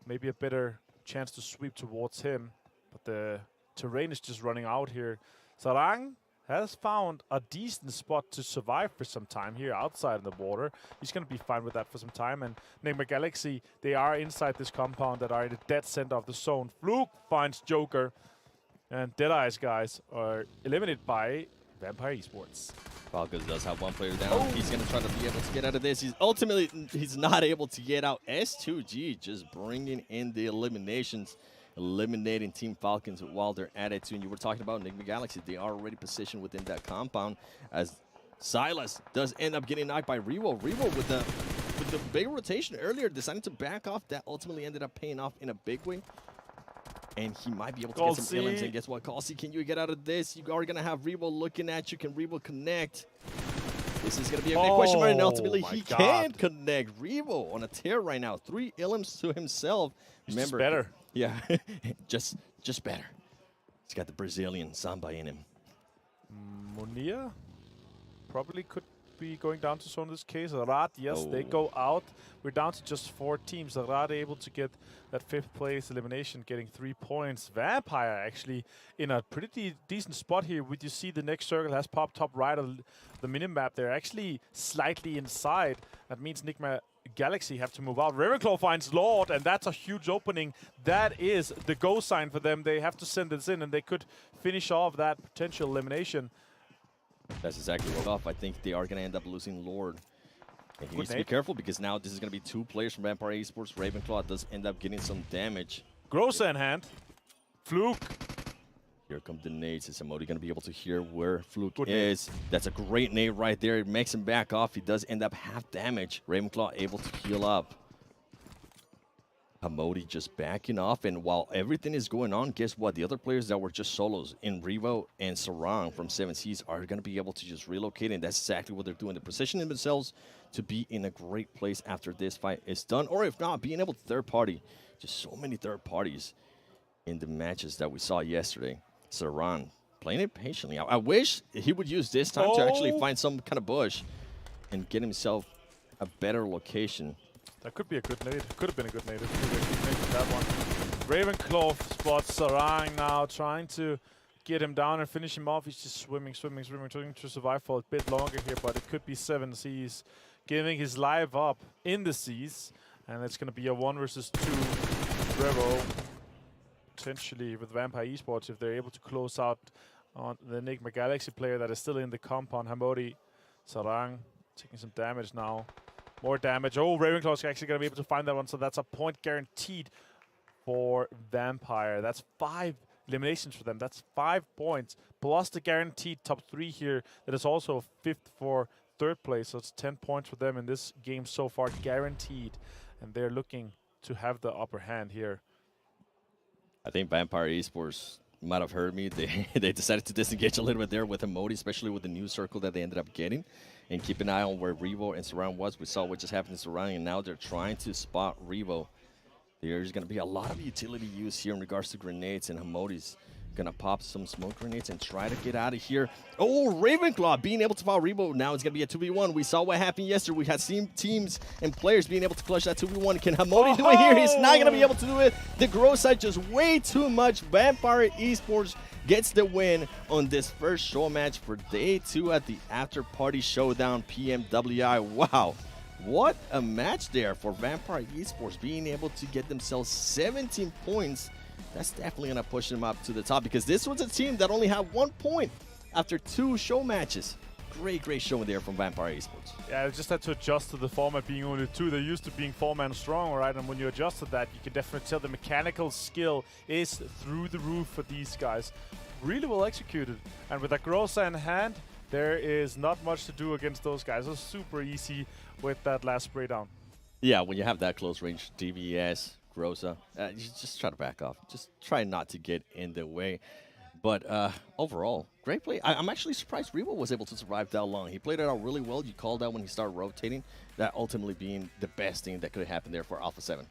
maybe a better chance to sweep towards him. But the terrain is just running out here. Sarang has found a decent spot to survive for some time here outside the border. He's going to be fine with that for some time. And Nigma Galaxy, they are inside this compound that are in the dead center of the zone. Fluke finds Joker. And Deadeye's guys are eliminated by Vampire Esports. Falcons does have one player down. He's going to try to be able to get out of this. He's not able to get out. S2G just bringing in the eliminations. Eliminating Team Falcons while they're at it too. And you were talking about Nigma Galaxy. They are already positioned within that compound as Silas does end up getting knocked by Revo. Revo with the big rotation earlier decided to back off. That ultimately ended up paying off in a big way. And he might be able to get some elims. And guess what, Kalsi, can you get out of this? You are going to have Revo looking at you. Can Revo connect? This is going to be a big question mark, and ultimately he can connect. Revo on a tear right now. 3 elims to himself. Remember, better. Yeah, just better. He's got the Brazilian samba in him. Monia probably could be going down to zone in this case. Rad, yes, they go out. We're down to just 4 teams. Rad able to get that 5th place elimination, getting 3 points. Vampire actually in a pretty decent spot here. Would you see the next circle has popped top right of the minimap? They're actually slightly inside. That means Nigma Galaxy have to move out. Ravenclaw finds Lord, and that's a huge opening. That is the go sign for them. They have to send this in, and they could finish off that potential elimination. That's exactly what off. I think they are going to end up losing Lord. And he needs to be careful because now this is going to be 2 players from Vampire Esports. Ravenclaw does end up getting some damage. Grossa in hand. Fluke. Here come the nades. Is Amodi going to be able to hear where Fluke is? That's a great nade right there. It makes him back off. He does end up half damage. Ravenclaw able to heal up. Amodi just backing off. And while everything is going on, guess what? The other players that were just solos in Revo and Sarang from 7Cs are going to be able to just relocate. And that's exactly what they're doing. They're positioning themselves to be in a great place after this fight is done. Or if not, being able to third party. Just so many third parties in the matches that we saw yesterday. Sarang playing it patiently. I wish he would use this time to actually find some kind of bush and get himself a better location. That could be a good nade. Could have been a good nade if he made that one. Ravenclaw spots Sarang now, trying to get him down and finish him off. He's just swimming, trying to survive for a bit longer here, but it could be 7Cs giving his life up in the Cs. And it's going to be a 1 versus 2 Revo. Potentially with Vampire Esports, if they're able to close out on the Nigma Galaxy player that is still in the compound. Hamodi, Sarang taking some damage now. More damage. Oh, Ravenclaw is actually going to be able to find that one, so that's a point guaranteed for Vampire. That's 5 eliminations for them. That's 5 points, plus the guaranteed top 3 here. That is also 5th for 3rd place, so it's 10 points for them in this game so far, guaranteed. And they're looking to have the upper hand here. I think Vampire Esports might have heard me. They decided to disengage a little bit there with Emoti, especially with the new circle that they ended up getting. And keep an eye on where Revo and Sarang was. We saw what just happened to Sarang, and now they're trying to spot Revo. There's going to be a lot of utility use here in regards to grenades, and Hamoti's Gonna pop some smoke grenades and try to get out of here. Oh, Ravenclaw being able to follow Rebo. Now it's gonna be a 2v1. We saw what happened yesterday. We had seen teams and players being able to clutch that 2v1. Can Hamodi do it here? He's not gonna be able to do it. The grow side just way too much. Vampire Esports gets the win on this first show match for day 2 at the After Party Showdown PMWI. Wow. What a match there for Vampire Esports, being able to get themselves 17 points. That's definitely going to push them up to the top, because this was a team that only had 1 point after 2 show matches. Great showing there from Vampire Esports. Yeah, I just had to adjust to the format being only 2. They're used to being 4-man strong, right? And when you adjust to that, you can definitely tell the mechanical skill is through the roof for these guys. Really well executed. And with that Grossa in hand, there is not much to do against those guys. It's super easy with that last spray down. Yeah, when you have that close range DVS, Grossa, you just try to back off. Just try not to get in the way. But overall, great play. I'm actually surprised Rebo was able to survive that long. He played it out really well. You called out when he started rotating. That ultimately being the best thing that could have happened there for Alpha 7.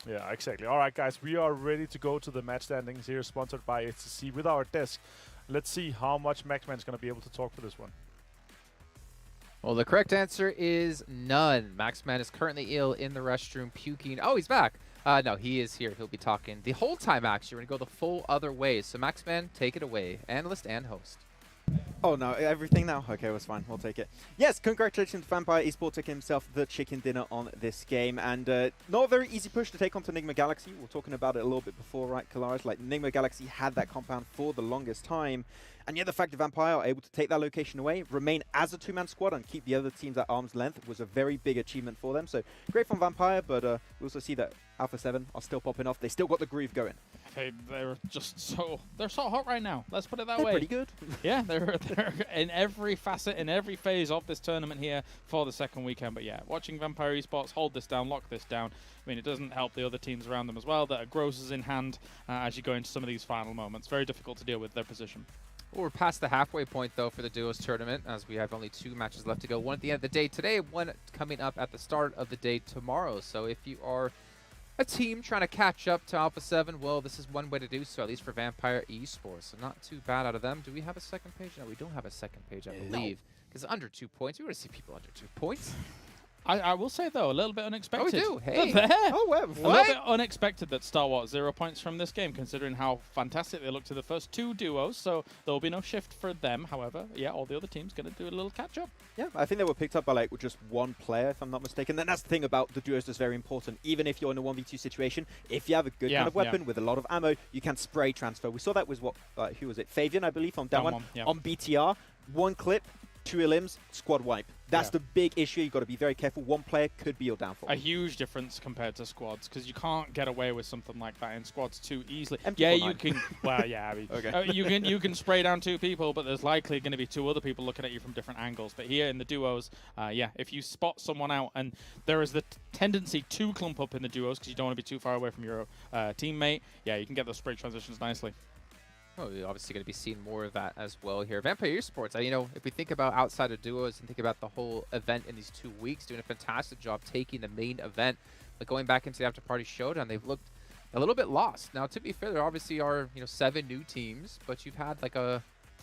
Yeah, exactly. All right, guys, we are ready to go to the match standings here, sponsored by HTC with our desk. Let's see how much Maxman is going to be able to talk for this one. Well, the correct answer is none. Maxman is currently ill in the restroom, puking. Oh, he's back. No, he is here. He'll be talking the whole time, actually. We're going to go the full other way. So, Maxman, take it away. Analyst and host. Oh, no, everything now? Okay, that's fine. We'll take it. Yes, congratulations to Vampire Esports taking himself the chicken dinner on this game. And not a very easy push to take on to Enigma Galaxy. We were talking about it a little bit before, right, Kalaris? Like, Enigma Galaxy had that compound for the longest time. And yet the fact that Vampire are able to take that location away, remain as a 2-man squad, and keep the other teams at arm's length was a very big achievement for them. So great from Vampire, but we also see that Alpha 7 are still popping off. They still got the groove going. They're just so hot right now. Let's put it that They're way. Pretty good. Yeah, they're in every facet, in every phase of this tournament here for the second weekend. But yeah, watching Vampire Esports hold this down, lock this down. I mean, it doesn't help the other teams around them as well that are grosses in hand as you go into some of these final moments. Very difficult to deal with their position. Well, we're past the halfway point, though, for the duos tournament, as we have only 2 matches left to go. One at the end of the day today, one coming up at the start of the day tomorrow. So if you are a team trying to catch up to Alpha 7, well, this is one way to do so, at least for Vampire Esports. So not too bad out of them. Do we have a second page? No, we don't have a second page, I believe. Because under 2 points, we want to see people under 2 points. I will say, though, a little bit unexpected. Oh, we do? Hey. Oh, what? A little bit unexpected that Star Wars 0 points from this game, considering how fantastic they looked to the first 2 duos. So there will be no shift for them. However, yeah, all the other teams going to do a little catch-up. Yeah, I think they were picked up by like just 1 player, if I'm not mistaken. And that's the thing about the duos that's very important. Even if you're in a 1v2 situation, if you have a good kind of weapon with a lot of ammo, you can spray transfer. We saw that with who was it? Fabian, I believe, on down one. On BTR. 1 clip, 2 elims, squad wipe. That's the big issue. You've got to be very careful. 1 player could be your downfall. A huge difference compared to squads, because you can't get away with something like that in squads too easily. Yeah, you can. Well, yeah, I mean, okay. you can spray down 2 people, but there's likely going to be 2 other people looking at you from different angles. But here in the duos, yeah, if you spot someone out, and there is the tendency to clump up in the duos because you don't want to be too far away from your teammate, yeah, you can get those spray transitions nicely. Well, we're obviously going to be seeing more of that as well here. Vampire Esports, you know, if we think about outside of duos and think about the whole event in these 2 weeks, doing a fantastic job taking the main event. But going back into the After Party Showdown, they've looked a little bit lost. Now, to be fair, there obviously are, 7 new teams, but you've had like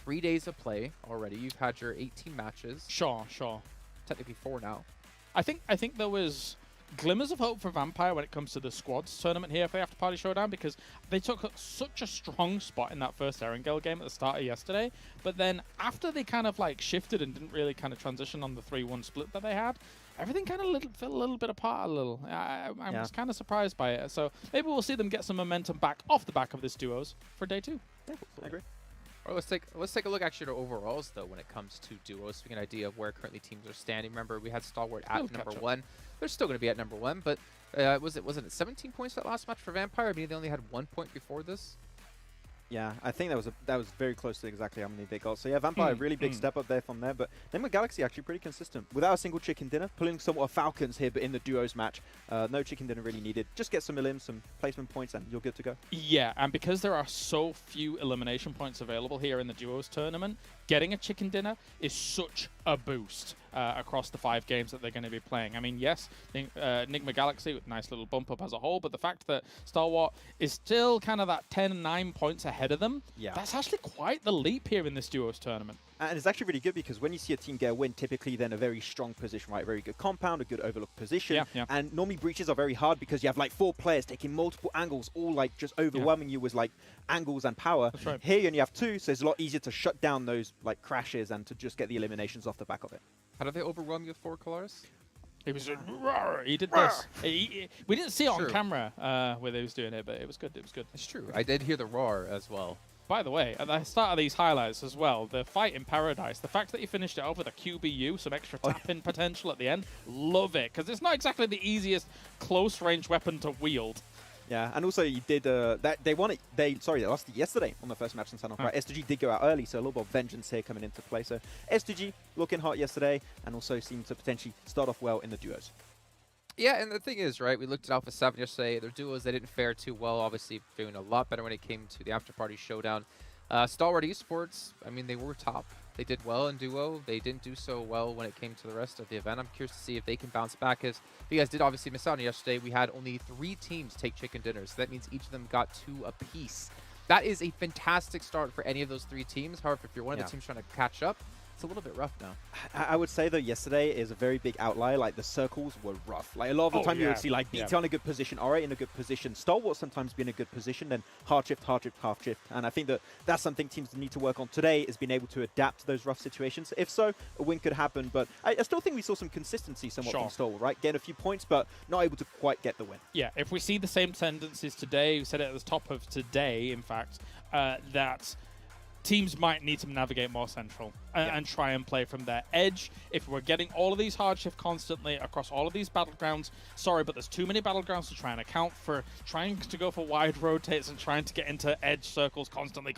3 days of play already. You've had your 18 matches. Sure. Technically 4 now. I think there was glimmers of hope for Vampire when it comes to the squads tournament here for the After Party Showdown, because they took such a strong spot in that first Erangel game at the start of yesterday. But then after they kind of like shifted and didn't really kind of transition on the 3-1 split that they had, everything kind of fell a little bit apart a little. I was kind of surprised by it. So maybe we'll see them get some momentum back off the back of this duos for day 2. Yeah, I agree. All right, let's take a look actually at overalls though when it comes to duos, so we get an idea of where currently teams are standing. Remember, we had Stalwart at number 1. They're still going to be at number 1, but wasn't it 17 points that last match for Vampire? I mean, they only had 1 point before this. Yeah, I think that was very close to exactly how many they got. So yeah, Vampire, really big step up there from there. But then with Galaxy, actually pretty consistent. Without a single chicken dinner, pulling somewhat of Falcons here, but in the duos match, no chicken dinner really needed. Just get some elims, some placement points, and you're good to go. Yeah, and because there are so few elimination points available here in the duos tournament, getting a chicken dinner is such a boost across the 5 games that they're going to be playing. I mean, yes, Enigma Galaxy with a nice little bump up as a whole, but the fact that Stalwart is still kind of that 10 and 9 points ahead of them, that's actually quite the leap here in this duos tournament. And it's actually really good because when you see a team get a win, typically then a very strong position, right? A very good compound, a good overlooked position. And normally breaches are very hard because you have like 4 players taking multiple angles, all like just overwhelming you with like angles and power. That's right. Here you only have 2, so it's a lot easier to shut down those like crashes and to just get the eliminations off the back of it. How do they overwhelm you with 4 Colaris? He was he did this. We didn't see it on camera where they was doing it, but it was good. It was good. It's true. I did hear the roar as well. By the way, at the start of these highlights as well, the fight in Paradise, the fact that he finished it off with a QBU, some extra tap-in potential at the end, love it, because it's not exactly the easiest close-range weapon to wield. Yeah, and also you did that they won it. They lost it yesterday on the first match in Sun Off. Right, S2G did go out early, so a little bit of vengeance here coming into play. So S2G looking hot yesterday, and also seemed to potentially start off well in the duos. Yeah, and the thing is, right, we looked at Alpha 7 yesterday. Their duos, they didn't fare too well. Obviously, doing a lot better when it came to the Afterparty showdown. Stalwart Esports, I mean, they were top. They did well in duo. They didn't do so well when it came to the rest of the event. I'm curious to see if they can bounce back. As you guys did obviously miss out on yesterday, we had only 3 teams take chicken dinners. So that means each of them got 2 apiece. That is a fantastic start for any of those 3 teams. However, if you're one of the teams trying to catch up, it's a little bit rough now. I would say, though, yesterday is a very big outlier. Like, the circles were rough. Like, a lot of the time you would see, like, BT in a good position, R8 in a good position, Stalwart sometimes be in a good position, then hard shift, half shift. And I think that that's something teams need to work on today, is being able to adapt to those rough situations. If so, a win could happen. But I still think we saw some consistency somewhat from Stalwart, right? Getting a few points, but not able to quite get the win. Yeah, if we see the same tendencies today, we said it at the top of today, in fact, that teams might need to navigate more central and try and play from their edge. If we're getting all of these hard shift constantly across all of these battlegrounds, sorry, but there's too many battlegrounds to try and account for trying to go for wide rotates and trying to get into edge circles constantly.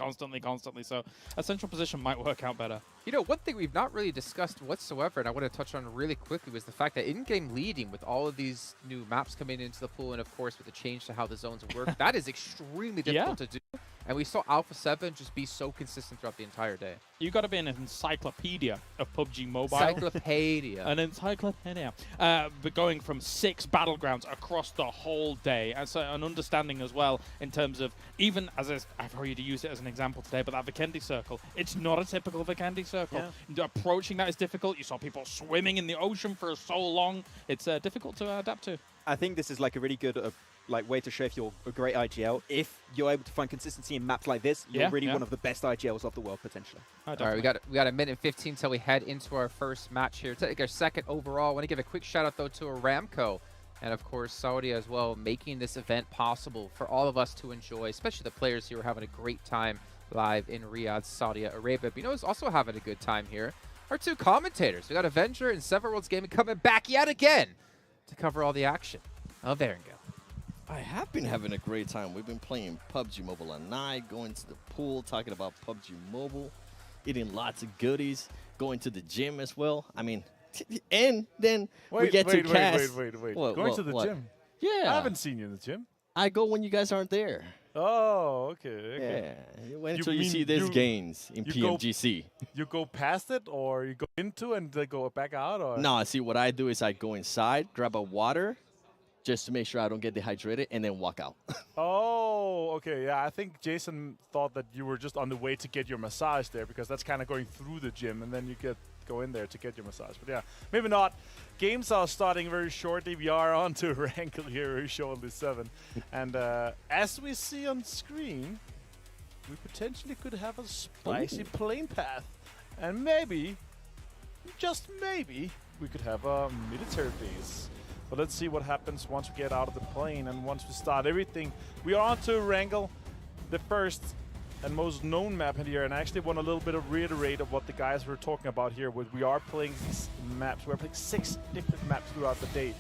So a central position might work out better. You know, one thing we've not really discussed whatsoever, and I want to touch on really quickly, was the fact that in-game leading with all of these new maps coming into the pool, and of course with the change to how the zones work, that is extremely difficult to do. And we saw Alpha 7 just be so consistent throughout the entire day. You got to be an encyclopedia of PUBG Mobile. Encyclopedia. An encyclopedia. But going from 6 battlegrounds across the whole day. And so an understanding as well in terms of, even as I've already used it as an example today, but that Vikendi circle, it's not a typical Vikendi circle. Approaching that is difficult. You saw people swimming in the ocean for so long. It's difficult to adapt to. I think this is like a really good way to show if you're a great IGL. If you're able to find consistency in maps like this, you're really one of the best IGLs of the world potentially. All right, we got a minute and 15 till we head into our first match here. Take our second overall. I want to give a quick shout out though to Aramco and of course Saudi as well, making this event possible for all of us to enjoy, especially the players who are having a great time live in Riyadh, Saudi Arabia. But you know who's also having a good time here? Our 2 commentators. We got Avenger and Sever Worlds Gaming coming back yet again to cover all the action of Erangel. I have been having a great time. We've been playing PUBG Mobile at night, going to the pool, talking about PUBG Mobile, eating lots of goodies, going to the gym as well. I mean, and then we get to cast. Wait. What, going to the gym? Yeah. I haven't seen you in the gym. I go when you guys aren't there. Oh, okay. Yeah. Wait until you see these gains in PMGC. You go past it, or you go into and they go back out? Or? No, see, what I do is I go inside, grab a water, just to make sure I don't get dehydrated, and then walk out. Oh, okay. Yeah, I think Jason thought that you were just on the way to get your massage there, because that's kind of going through the gym, and then you go in there to get your massage. But yeah, maybe not. Games are starting very shortly. We are on to Rankle here very shortly, 7. And as we see on screen, we potentially could have a spicy plane path. And maybe, just maybe, we could have a military base. But let's see what happens once we get out of the plane and once we start everything. We are on to Wrangle, the first and most known map here, and I actually want a little bit of reiterate of what the guys were talking about here. We are playing these maps. We're playing 6 different maps throughout the day.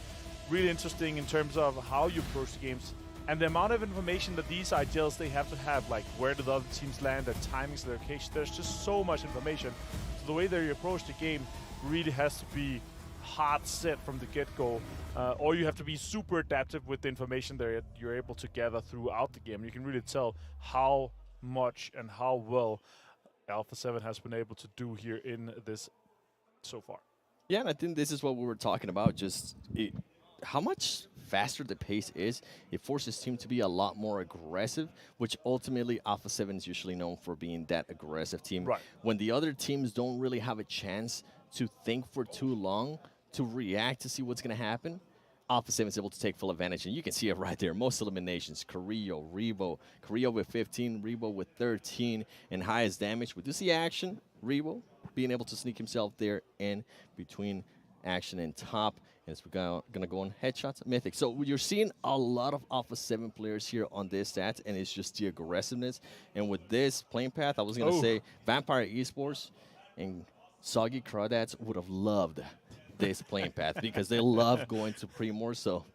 Really interesting in terms of how you approach the games and the amount of information that these IGLs they have to have, like where do the other teams land, their timings, their location. There's just so much information. So the way that you approach the game really has to be hard set from the get-go, or you have to be super adaptive with the information that you're able to gather throughout the game. You can really tell how much and how well Alpha 7 has been able to do here in this so far. Yeah, and I think this is what we were talking about, just how much faster the pace is. It forces team to be a lot more aggressive, which ultimately Alpha 7 is usually known for being that aggressive team. Right. When the other teams don't really have a chance to think for too long, to react to see what's going to happen, Alpha 7 is able to take full advantage, and you can see it right there. Most eliminations, Carrillo, Rebo. Carrillo with 15, Rebo with 13, and highest damage. We do see action, Rebo being able to sneak himself there in between action and top. And it's going to go on headshots, Mythic. So you're seeing a lot of Alpha 7 players here on this stats, and it's just the aggressiveness. And with this playing path, I was going to say Vampire Esports and Soggy Crawdads would have loved this playing path because they love going to Primor. So,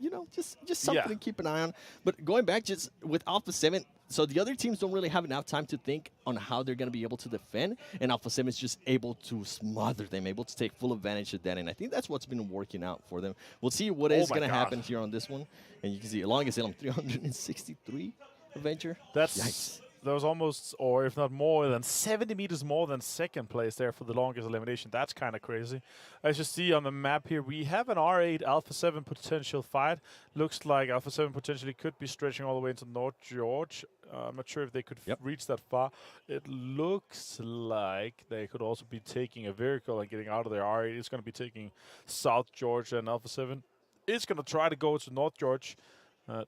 you know, just something to keep an eye on. But going back, just with Alpha 7, so the other teams don't really have enough time to think on how they're going to be able to defend, and Alpha 7 is just able to smother them, able to take full advantage of that, and I think that's what's been working out for them. We'll see what is going to happen here on this one, and you can see Longest Ilum 363 Avenger. That's Yikes. There was almost, or if not more than 70 meters more than second place there for the longest elimination. That's kind of crazy. As you see on the map here, we have an R8 Alpha 7 potential fight. Looks like Alpha 7 potentially could be stretching all the way into North George. I'm not sure if they could reach that far. It looks like they could also be taking a vehicle and getting out of there. R8 is going to be taking South Georgia, and Alpha 7 is going to try to go to North George.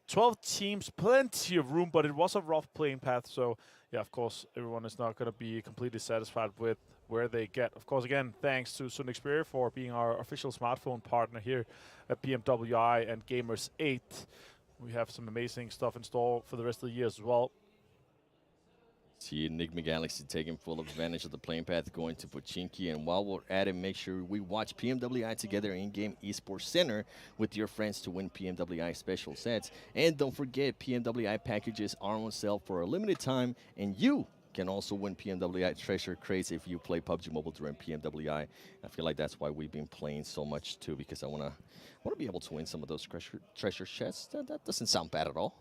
12 teams, plenty of room, but it was a rough playing path. So, yeah, of course, everyone is not going to be completely satisfied with where they get. Of course, again, thanks to Sun Xperia for being our official smartphone partner here at PMWI and Gamers 8. We have some amazing stuff in store for the rest of the year as well. See Enigma Galaxy taking full advantage of the playing path, going to Pochinki. And while we're at it, make sure we watch PMWI together in-game esports center with your friends to win PMWI special sets. And don't forget, PMWI packages are on sale for a limited time, and you can also win PMWI treasure crates if you play PUBG Mobile during PMWI. I feel like that's why we've been playing so much too, because I want to be able to win some of those treasure chests. That doesn't sound bad at all.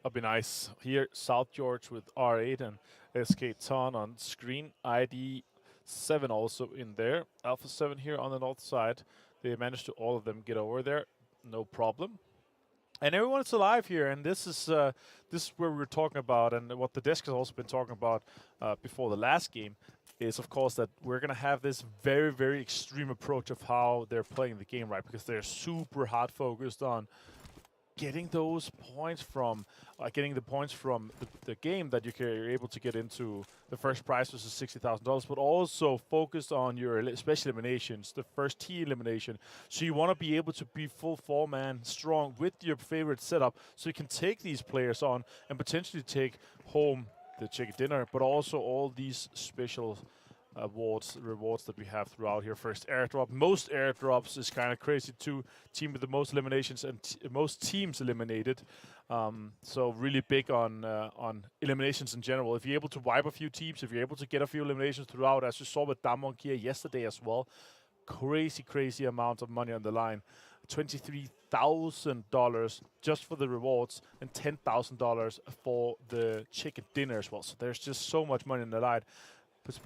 That'd be nice. Here, South George with R8 and SK Ton on screen. ID 7 also in there. Alpha 7 here on the north side. They managed to all of them get over there. No problem. And everyone is alive here, and this is where we were talking about, and what the desk has also been talking about before the last game, is of course that we're gonna have this very, very extreme approach of how they're playing the game, right? Because they're super hard focused on getting those points from, getting the points from the game that you're able to get into the first prize, which is $60,000, but also focused on your special eliminations, the first T elimination. So you want to be able to be full 4-man strong with your favorite setup, so you can take these players on and potentially take home the chicken dinner, but also all these special rewards that we have throughout here. First airdrop. Most airdrops is kind of crazy too. Team with the most eliminations and most teams eliminated. So really big on eliminations in general. If you're able to wipe a few teams, if you're able to get a few eliminations throughout, as you saw with Damwon Kia yesterday as well, crazy amount of money on the line. $23,000 just for the rewards and $10,000 for the chicken dinner as well. So there's just so much money on the line.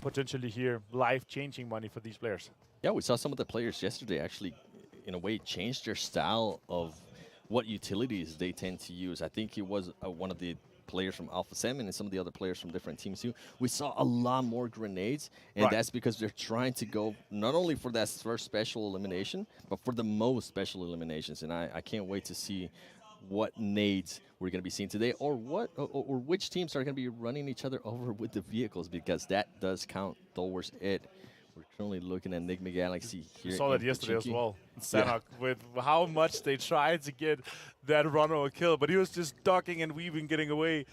Potentially here, life-changing money for these players. Yeah, we saw some of the players yesterday actually, in a way, change their style of what utilities they tend to use. I think it was one of the players from Alpha 7 and some of the other players from different teams too. We saw a lot more grenades, and that's because they're trying to go not only for that first special elimination, but for the most special eliminations. And I can't wait to see what nades we're going to be seeing today, or which teams are going to be running each other over with the vehicles, because that does count towards it. We're currently looking at Enigma Galaxy here. We saw that yesterday as well. Sanok, with how much they tried to get that runner a kill, but he was just ducking and weaving, getting away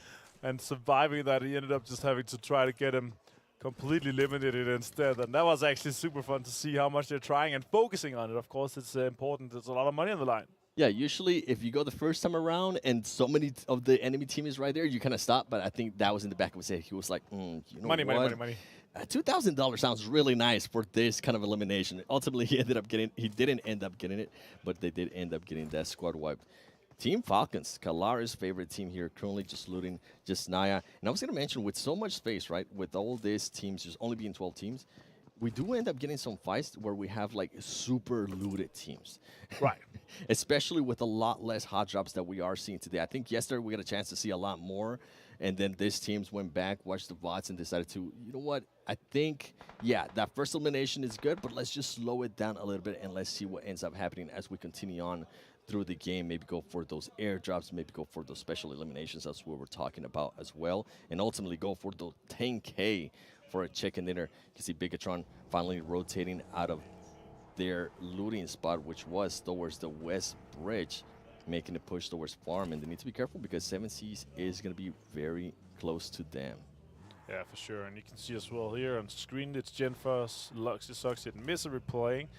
and surviving that. He ended up just having to try to get him completely limited instead, and that was actually super fun to see how much they're trying and focusing on it. Of course, it's important. There's a lot of money on the line. Yeah, usually if you go the first time around and so many of the enemy team is right there, you kind of stop. But I think that was in the back of his head. He was like, you know money. $2,000 sounds really nice for this kind of elimination. Ultimately, he didn't end up getting it, but they did end up getting that squad wipe. Team Falcons, Kalara's favorite team here, currently just looting just Naya. And I was going to mention, with so much space, right, with all these teams, just only being 12 teams, we do end up getting some fights where we have like super looted teams. Right. Especially with a lot less hot drops that we are seeing today. I think yesterday we got a chance to see a lot more. And then these teams went back, watched the VODs, and decided to, you know what, I think, yeah, that first elimination is good, but let's just slow it down a little bit and let's see what ends up happening as we continue on through the game. Maybe go for those airdrops, maybe go for those special eliminations. That's what we're talking about as well. And ultimately go for the 10K for a chicken dinner. You can see Bigatron finally rotating out of their looting spot, which was towards the West Bridge, making a push towards farm. And they need to be careful because 7 Seas is going to be very close to them. Yeah, for sure. And you can see as well here on screen, it's Genfast, Luxy, Succeed, and Misery playing.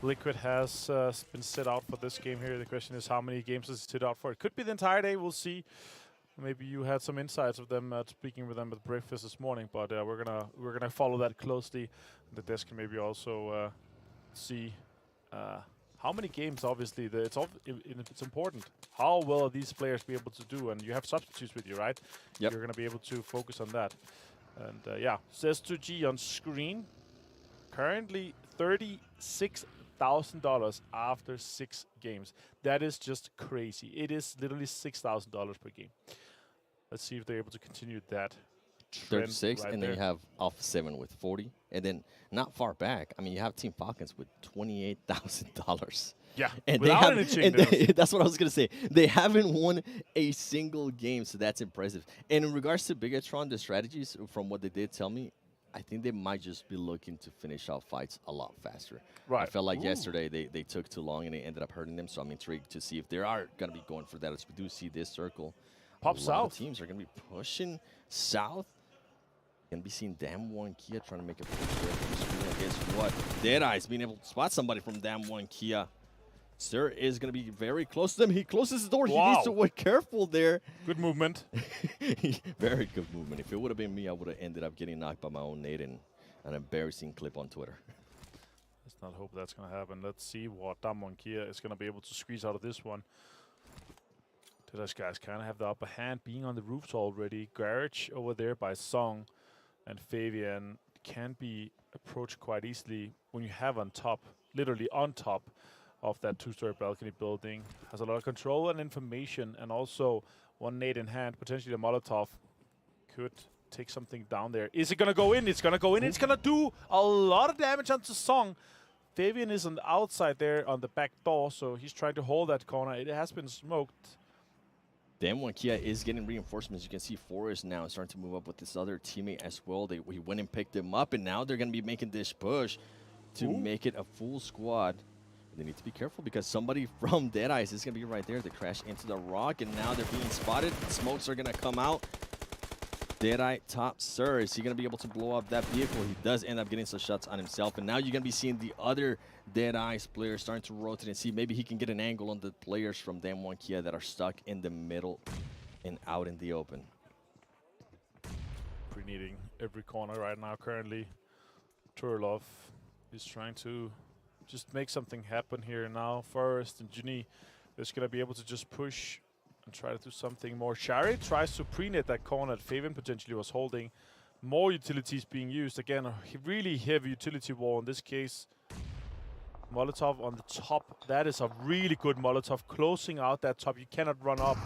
Liquid has been set out for this game here. The question is, how many games is it set out for? It could be the entire day. We'll see. Maybe you had some insights of them speaking with them at breakfast this morning, but we're gonna follow that closely. The desk can maybe also see how many games. Obviously, it's important. How well are these players be able to do? And you have substitutes with you, right? Yep. You're gonna be able to focus on that. And yeah, says 2G on screen. Currently $36,000 after 6 games. That is just crazy. It is literally $6,000 per game. Let's see if they're able to continue that. 36, right and there. then you have Alpha 7 with 40. And then not far back, I mean, you have Team Falcons with $28,000. Yeah, and without any changes. that's what I was going to say. They haven't won a single game, so that's impressive. And in regards to Bigatron, the strategies, from what they did tell me, I think they might just be looking to finish out fights a lot faster. Right. I felt like yesterday they took too long and it ended up hurting them, so I'm intrigued to see if they are going to be going for that. As we do see this circle, Pop a lot south. of teams are going to be pushing south. Going to be seeing Damwon Kia trying to make a push there from screen. And guess what? Deadeye's being able to spot somebody from Damwon Kia. Sir is going to be very close to them. He closes the door. Wow. He needs to be careful there. Good movement. Very good movement. If it would have been me, I would have ended up getting knocked by my own nade in an embarrassing clip on Twitter. Let's not hope that's going to happen. Let's see what Damwon Kia is going to be able to squeeze out of this one. Those guys kind of have the upper hand, being on the roofs already. Garage over there by Song and Fabian can be approached quite easily when you have on top, literally on top of that 2-story balcony building. Has a lot of control and information, and also one nade in hand, potentially a Molotov could take something down there. Is it going to go in? It's going to go in. It's going to do a lot of damage onto Song. Fabian is on the outside there on the back door, so he's trying to hold that corner. It has been smoked. Damwon Kia is getting reinforcements. You can see Forrest now starting to move up with this other teammate as well. He went and picked him up, and now they're going to be making this push to make it a full squad. They need to be careful because somebody from Deadeye's is going to be right there. They crash into the rock, and now they're being spotted. Smokes are going to come out. Deadeye top Sir. Is he going to be able to blow up that vehicle? He does end up getting some shots on himself. And now you're going to be seeing the other Deadeye's players starting to rotate and see maybe he can get an angle on the players from Damwon Kia that are stuck in the middle and out in the open. Pre-needing every corner right now currently. Turlov is trying to just make something happen here now. Forrest and Juni is going to be able to just push and try to do something more. Shari tries to pre-net that corner that Fabian potentially was holding. More utilities being used. Again, a really heavy utility wall in this case. Molotov on the top. That is a really good Molotov. Closing out that top. You cannot run up.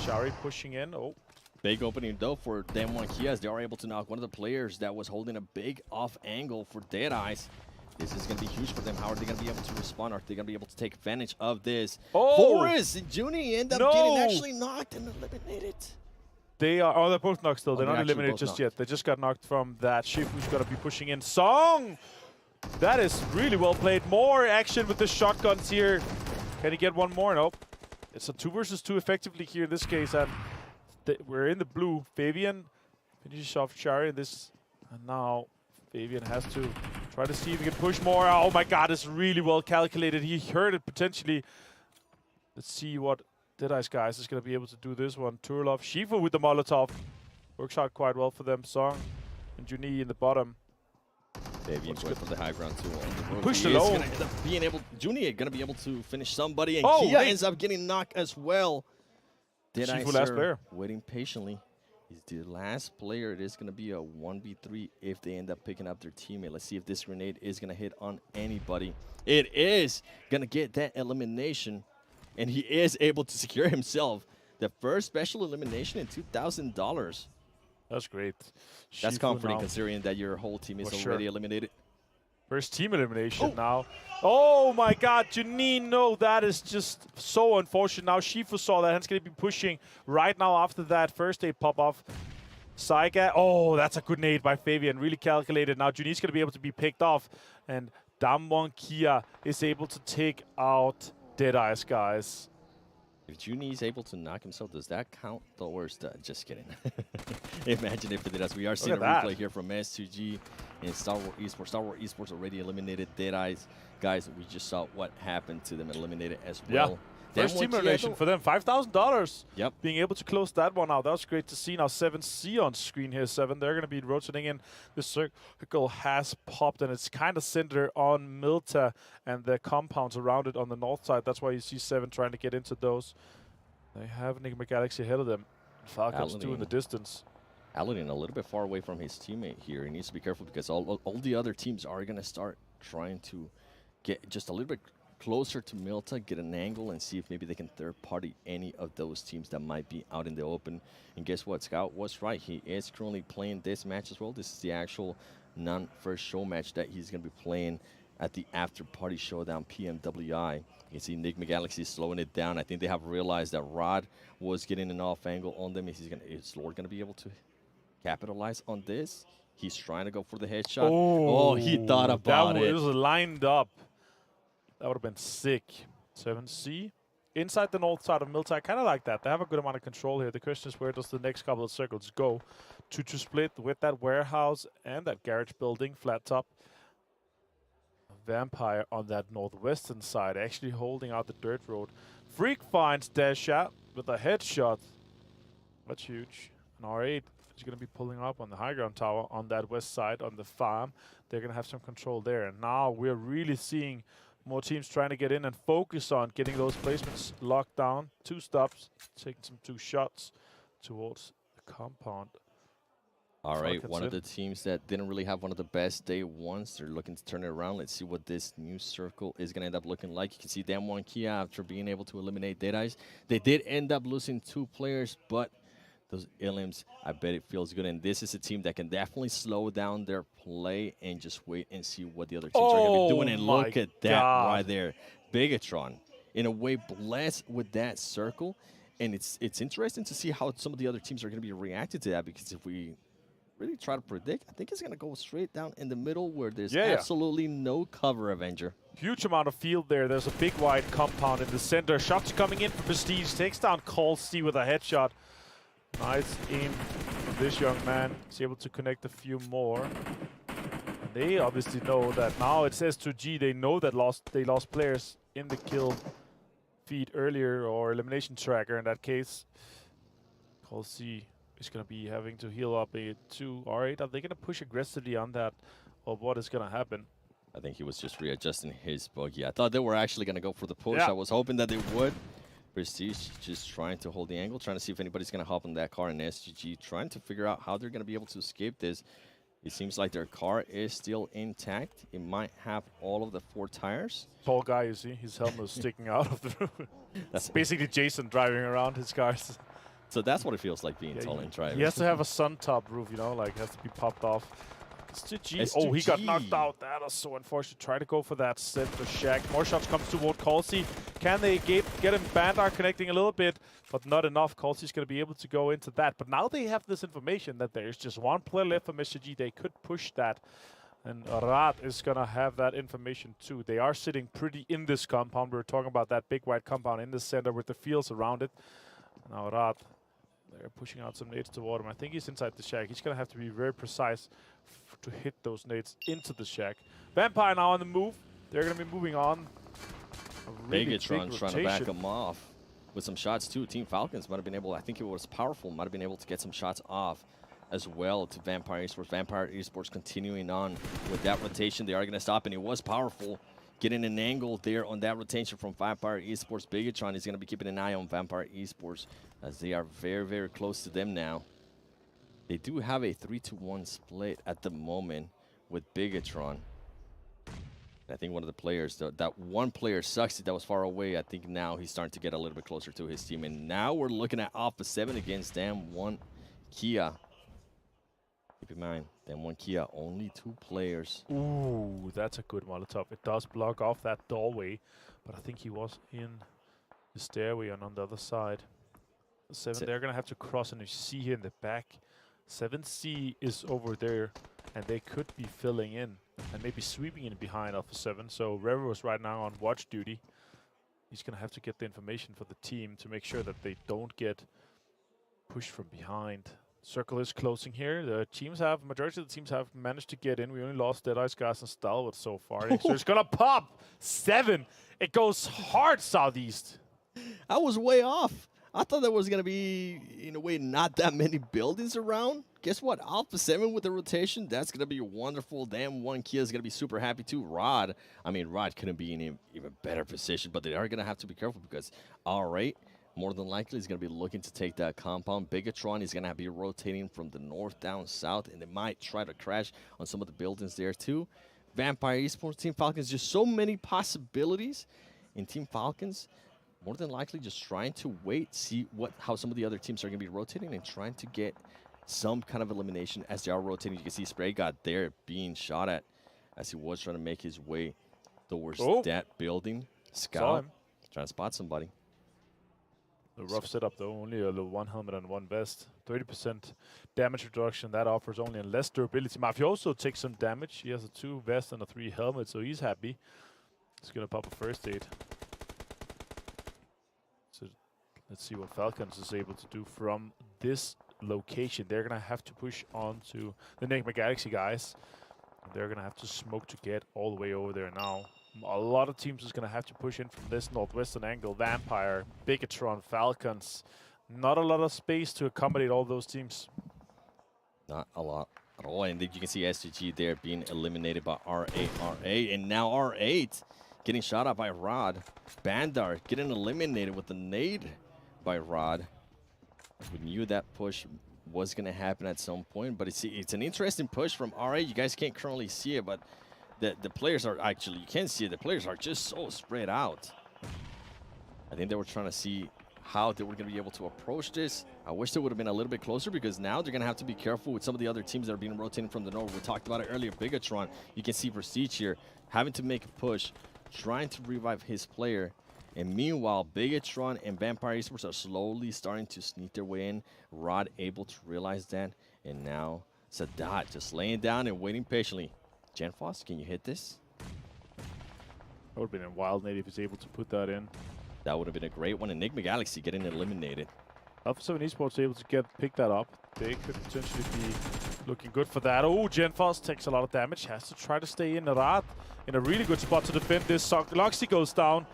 Shari pushing in. Oh. Big opening though for Damwon Kia as they are able to knock one of the players that was holding a big off angle for Deadeye's. This is going to be huge for them. How are they going to be able to respond? Are they going to be able to take advantage of this? Oh! Forrest and Junie end up getting actually knocked and eliminated. They are, oh, they're both knocked still. Oh, they're not they're actually eliminated both just knocked. yet. They just got knocked from that. Shifu's going to be pushing in. Song! That is really well played. More action with the shotguns here. Can he get one more? Nope. It's a 2 versus 2 effectively here in this case. And we're in the blue. Fabian finishes off Shari in this. And now Fabian has to try to see if he can push more. Oh my god, it's really well calculated. He heard it potentially. Let's see what Deadeye's guys is going to be able to do this one. Turlov, Shifu with the Molotov. Works out quite well for them. Song and Juni in the bottom. Fabian going for the high ground too. On the road. Pushed He is alone. gonna end up being able, Junior gonna be able to finish somebody, and Oh, Kia hey. ends up getting knocked as well. Did I, Shifu last sir, player. waiting patiently. He's the last player. It is gonna be a 1v3 if they end up picking up their teammate. Let's see if this grenade is gonna hit on anybody. It is gonna get that elimination, and he is able to secure himself the first special elimination in $2,000. That's great. That's Shifu comforting now. considering that your whole team is For already sure. eliminated. First team elimination now. Oh my god, Janine, no, that is just so unfortunate. Now Shifu saw that, and he's going to be pushing right now after that first aid pop-off. Saiga, oh, that's a good nade by Fabian, really calculated. Now Junine's going to be able to be picked off, and Damwon Kia is able to take out Deadeyes, guys. If Junie is able to knock himself, does that count towards the... Just kidding. Imagine if it does. We are seeing a at replay that. here from S2G and Star Wars Esports. Star Wars Esports already eliminated Deadeyes. Guys, we just saw what happened to them, eliminated as well. First team elimination for them, $5,000. Yep. Being able to close that one out, that was great to see. Now 7C on screen here, 7. They're going to be rotating in. The circle has popped, and it's kind of centered on Milta and the compounds around it on the north side. That's why you see 7 trying to get into those. They have Enigma Galaxy ahead of them. Falcons 2 in the distance. Aladdin a little bit far away from his teammate here. He needs to be careful because all the other teams are going to start trying to get just a little bit closer to Milta, get an angle, and see if maybe they can third-party any of those teams that might be out in the open. And guess what? Scout was right. He is currently playing this match as well. This is the actual non-first show match that he's going to be playing at the after-party showdown PMWI. You can see Enigma Galaxy slowing it down. I think they have realized that Rod was getting an off angle on them. Is Lord going to be able to capitalize on this? He's trying to go for the headshot. Oh, he thought about it. It was lined up. That would have been sick. 7C. Inside the north side of Milta, I kind of like that. They have a good amount of control here. The question is, where does the next couple of circles go? 2-2 split with that warehouse and that garage building, flat top. Vampire on that northwestern side, actually holding out the dirt road. Freak finds Dasha with a headshot. That's huge. An R8 is going to be pulling up on the high ground tower on that west side on the farm. They're going to have some control there. And now we're really seeing more teams trying to get in and focus on getting those placements locked down. 2 stops, taking some 2 shots towards the compound. All right, one of the teams that didn't really have one of the best day ones, they're looking to turn it around. Let's see what this new circle is going to end up looking like. You can see Damwon Kia after being able to eliminate Deadeyes. They did end up losing 2 players, but those Ilims, I bet it feels good. And this is a team that can definitely slow down their play and just wait and see what the other teams are going to be doing. And look at that right there. Bigatron, in a way, blessed with that circle. And it's interesting to see how some of the other teams are going to be reacting to that, because if we really try to predict, I think it's going to go straight down in the middle where there's absolutely no cover, Avenger. Huge amount of field there. There's a big wide compound in the center. Shots coming in for Prestige. Takes down Colsey with a headshot. Nice aim from this young man. He's able to connect a few more. And they obviously know that now it says to G. They know that they lost players in the kill feed earlier, or elimination tracker in that case. Colsey is going to be having to heal up a 2 R8. Are they going to push aggressively on that, or what is going to happen? I think he was just readjusting his buggy. I thought they were actually going to go for the push. Yeah. I was hoping that they would. Prestige just trying to hold the angle, trying to see if anybody's going to hop on that car, and SGG trying to figure out how they're going to be able to escape this. It seems like their car is still intact. It might have all of the 4 tires. Tall guy, you see, his helmet is sticking out of the roof. That's basically Jason driving around his cars. So that's what it feels like being tall and driving. He has to have a sun top roof, you know, like has to be popped off. SGG. Oh, he got knocked out. That is so unfortunate. Try to go for that center shack. More shots comes toward Colsey. Can they get him? Bandar connecting a little bit, but not enough. Colsey's going to be able to go into that. But now they have this information that there's just 1 player left from SGG. They could push that. And Rad is going to have that information too. They are sitting pretty in this compound. We were talking about that big white compound in the center with the fields around it. Now Rad, they're pushing out some nades toward him. I think he's inside the shack. He's going to have to be very precise to hit those nades into the shack. Vampire now on the move. They're going to be moving on. Bigatron trying to back him off with some shots too. Team Falcons might have been able, I think it was Powerful, might have been able to get some shots off as well to Vampire Esports. Vampire Esports continuing on with that rotation. They are going to stop, and it was powerful. Getting an angle there on that rotation from Vampire Esports. Bigatron is going to be keeping an eye on Vampire Esports as they are very, very close to them now. They do have a 3-1 split at the moment with Bigatron. I think one of the players, that one player, Suxy, that was far away, I think now he's starting to get a little bit closer to his team. And now we're looking at Alpha 7 against Damwon Kia. Keep in mind, Damwon Kia, only 2 players. Ooh, that's a good Molotov. It does block off that doorway, but I think he was in the stairway and on the other side. 7, they're going to have to cross, and you see here in the back, 7C is over there, and they could be filling in and maybe sweeping in behind Alpha 7. So Rever was right now on watch duty. He's going to have to get the information for the team to make sure that they don't get pushed from behind. Circle is closing here. The teams have, majority of the teams have managed to get in. We only lost Dead Eyes, Gas, and Stalwart so far. So it's going to pop 7. It goes hard southeast. I was way off. I thought there was going to be, in a way, not that many buildings around. Guess what? Alpha 7 with the rotation, that's going to be wonderful. Damwon Kia is going to be super happy too. Rod couldn't be in an even better position, but they are going to have to be careful because R8 more than likely is going to be looking to take that compound. Bigatron is going to be rotating from the north down south, and they might try to crash on some of the buildings there too. Vampire Esports, Team Falcons, just so many possibilities in Team Falcons. More than likely just trying to wait, see how some of the other teams are going to be rotating and trying to get some kind of elimination as they are rotating. You can see Spray God there being shot at as he was trying to make his way towards that building. Scout trying to spot somebody. The rough setup though, only a 1 helmet and 1 vest. 30% damage reduction, that offers only less durability. Mafioso takes some damage. He has a 2 vest and a 3 helmet, so he's happy. He's going to pop a first aid. So let's see what Falcons is able to do from this location. They're going to have to push on to the Enigma Galaxy guys. They're going to have to smoke to get all the way over there now. A lot of teams is going to have to push in from this northwestern angle. Vampire, Bigatron, Falcons. Not a lot of space to accommodate all those teams. Not a lot at all. And you can see SGG there being eliminated by R8. And now R8 getting shot at by Rod. Bandar getting eliminated with the nade by Rod. We knew that push was going to happen at some point, but it's an interesting push from R8. You guys can't currently see it, but the players are actually, you can see it, the players are just so spread out. I think they were trying to see how they were going to be able to approach this. I wish they would have been a little bit closer because now they're going to have to be careful with some of the other teams that are being rotated from the north. We talked about it earlier, Bigatron. You can see Prestige here having to make a push, trying to revive his player. And meanwhile, Bigatron and Vampire Esports are slowly starting to sneak their way in. Rod able to realize that. And now Sadat just laying down and waiting patiently. Genfos, can you hit this? That would have been a wild nade if he's able to put that in. That would have been a great one. Enigma Galaxy getting eliminated. Alpha 7 Esports able to pick that up. They could potentially be looking good for that. Oh, Genfos takes a lot of damage. Has to try to stay in. Rad in a really good spot to defend this. Loxy goes down.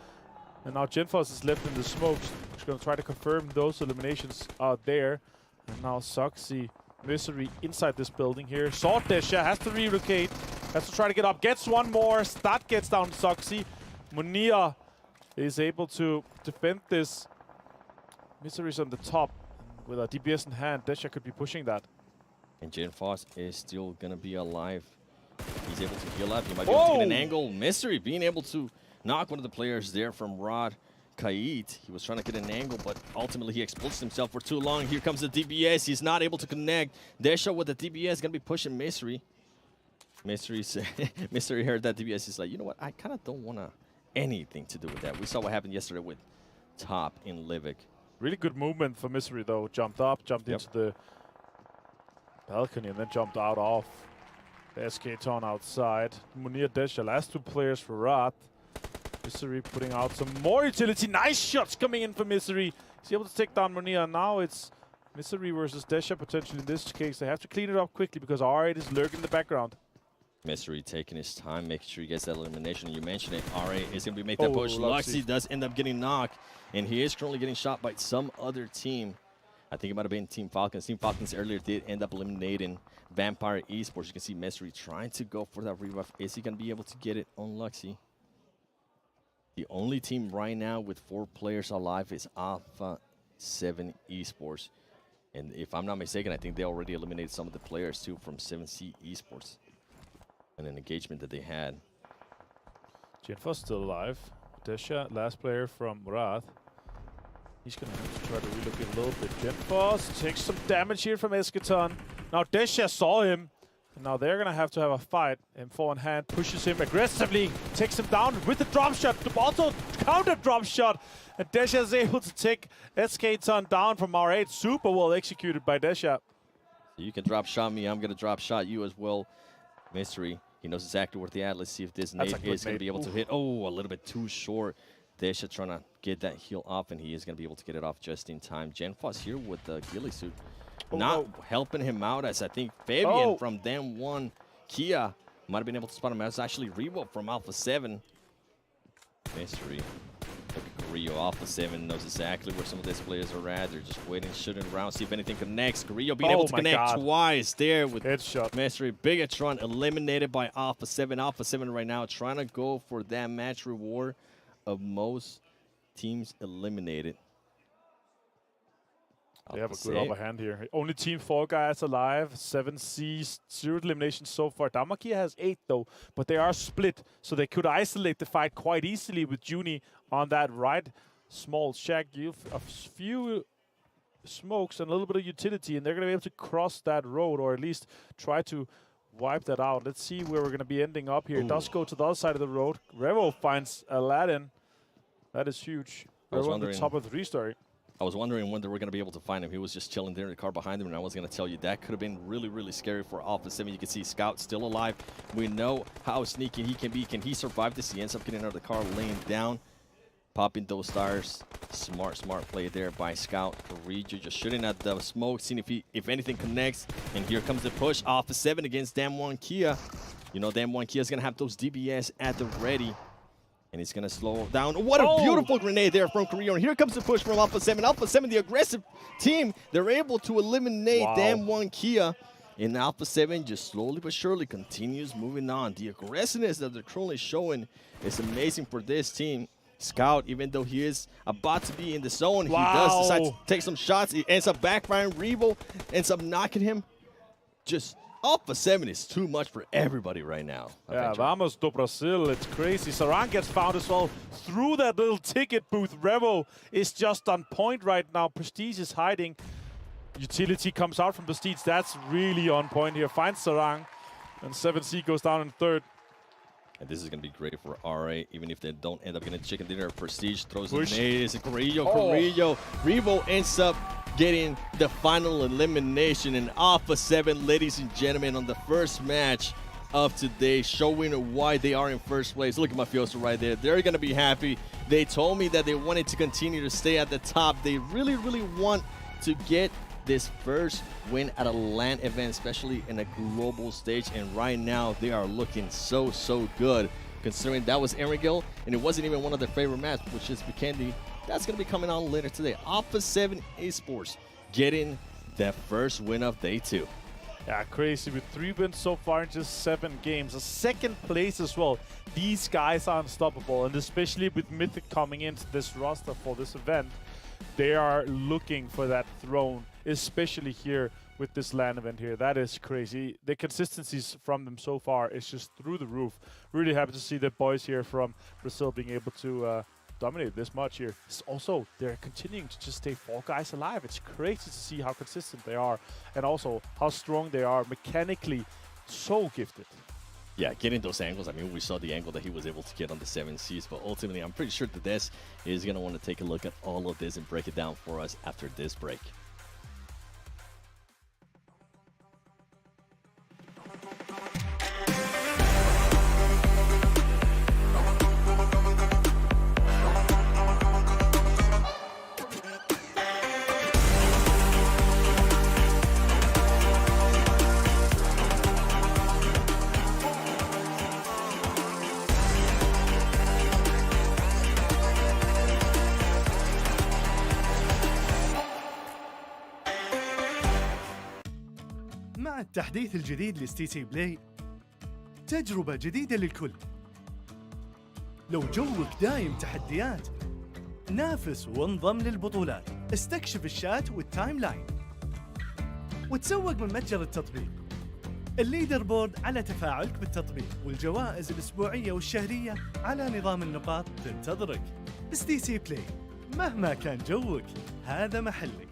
And now Genfos is left in the smoke. He's going to try to confirm those eliminations out there. And now Soxy, Misery inside this building here. Sword Desha has to relocate. Has to try to get up. Gets one more. Stat gets down Soxy. Munir is able to defend this. Misery's on the top. With a DPS in hand, Desha could be pushing that. And Genfos is still going to be alive. He's able to heal up. He might be able to get an angle. Misery being able to knock one of the players there from Rod Kait. He was trying to get an angle, but ultimately he exposed himself for too long. Here comes the DBS. He's not able to connect. Desha with the DBS going to be pushing Misery. Misery heard that DBS. He's like, you know what? I kind of don't want anything to do with that. We saw what happened yesterday with Top in Livik. Really good movement for Misery, though. Jumped up, jumped into the balcony, and then jumped out off. The SK Ton outside. Munir, Desha, last 2 players for Rad. Misery putting out some more utility. Nice shots coming in for Misery. He's able to take down Munir. Now it's Misery versus Desha potentially in this case. They have to clean it up quickly because R8 is lurking in the background. Misery taking his time, making sure he gets that elimination. You mentioned it. R8 is going to be making that push. Luxy does end up getting knocked, and he is currently getting shot by some other team. I think it might have been Team Falcons. Team Falcons earlier did end up eliminating Vampire Esports. You can see Mesri trying to go for that rebuff. Is he going to be able to get it on Luxy? The only team right now with 4 players alive is Alpha 7 Esports. And if I'm not mistaken, I think they already eliminated some of the players too from 7C Esports and an engagement that they had. Jenfos still alive. Desha, last player from Murad. He's going to have to try to relocate a little bit. Jenfos takes some damage here from Eschaton. Now Desha saw him. And now they're going to have a fight. M4 in hand, pushes him aggressively, takes him down with the drop shot. Also counter drop shot. And Desha is able to take Eschaton down from R8. Super well executed by Desha. So you can drop shot me. I'm going to drop shot you as well. Mystery. He knows exactly where they at. Let's see if this nade is going to be able to hit. Oh, a little bit too short. Desha trying to get that heal off, and he is going to be able to get it off just in time. Jenfos here with the ghillie suit. Not helping him out, as I think Fabian from Dam 1 Kia might have been able to spot him. That's actually Revo from Alpha 7. Mystery. Look at Carrillo. Alpha 7 knows exactly where some of these players are at. They're just waiting, shooting around, see if anything connects. Carrillo being able to connect twice there with headshot. Mystery. Bigatron eliminated by Alpha 7. Alpha 7 right now trying to go for that match reward of most teams eliminated. They have a good upper hand here. Only Team 4 guys alive. 7 Cs, 0 eliminations so far. Damakia has 8 though, but they are split, so they could isolate the fight quite easily with Juni on that right small shack. A few smokes and a little bit of utility, and they're going to be able to cross that road, or at least try to wipe that out. Let's see where we're going to be ending up here. It does go to the other side of the road. Revo finds Aladdin. That is huge. Revo on the top of the 3-story. I was wondering when they were going to be able to find him. He was just chilling there in the car behind him, and I was going to tell you that could have been really, really scary for Alpha 7. You can see Scout still alive. We know how sneaky he can be. Can he survive this? He ends up getting out of the car, laying down, popping those stars. Smart play there by Scout. Carrillo just shooting at the smoke, seeing if anything connects. And here comes the push. Alpha 7 against Dam 1 Kia. You know, Dam 1 Kia is going to have those DBS at the ready. And he's going to slow down. What a beautiful grenade there from Carrillo. And here comes the push from Alpha 7. Alpha 7, the aggressive team, they're able to eliminate Dam 1 Kia. And Alpha 7 just slowly but surely continues moving on. The aggressiveness that they're currently showing is amazing for this team. Scout, even though he is about to be in the zone, he does decide to take some shots. He ends up backfiring. Revo ends up knocking him. Just Alpha 7 is too much for everybody right now. Yeah, vamos do Brazil. It's crazy. Saran gets found as well through that little ticket booth. Revo is just on point right now. Prestige is hiding. Utility comes out from Prestige. That's really on point here. Finds Sarang. And 7C goes down in 3rd. And this is going to be great for RA, even if they don't end up getting chicken dinner. Prestige throws the nade. It's Carrillo. Revo ends up getting the final elimination in Alpha 7, ladies and gentlemen, on the first match of today, showing why they are in first place. Look at Mafioso right there. They're going to be happy. They told me that they wanted to continue to stay at the top. They really, really want to get this first win at a LAN event, especially in a global stage. And right now, they are looking so, so good, considering that was Erangel, and it wasn't even one of their favorite maps, which is Vikendi. That's going to be coming on later today. Alpha 7 Esports getting their first win of day 2. Yeah, crazy. With 3 wins so far in just 7 games. A 2nd place as well. These guys are unstoppable, and especially with Mythic coming into this roster for this event, they are looking for that throne, especially here with this LAN event here. That is crazy. The consistencies from them so far is just through the roof. Really happy to see the boys here from Brazil being able to dominate this much here. Also, they're continuing to just stay 4 guys alive. It's crazy to see how consistent they are, and also how strong they are mechanically. So gifted. Yeah, getting those angles. I mean, we saw the angle that he was able to get on the 7Cs, but ultimately, I'm pretty sure that Des is going to want to take a look at all of this and break it down for us after this break. مع التحديث الجديد لستي سي بلاي تجربة جديدة للكل. لو جوك دايم تحديات نافس وانضم للبطولات، استكشف الشات والتايم لاين وتسوق من متجر التطبيق. الليدر بورد على تفاعلك بالتطبيق، والجوائز الأسبوعية والشهرية على نظام النقاط تنتظرك. ستي سي بلاي، مهما كان جوك هذا محلك.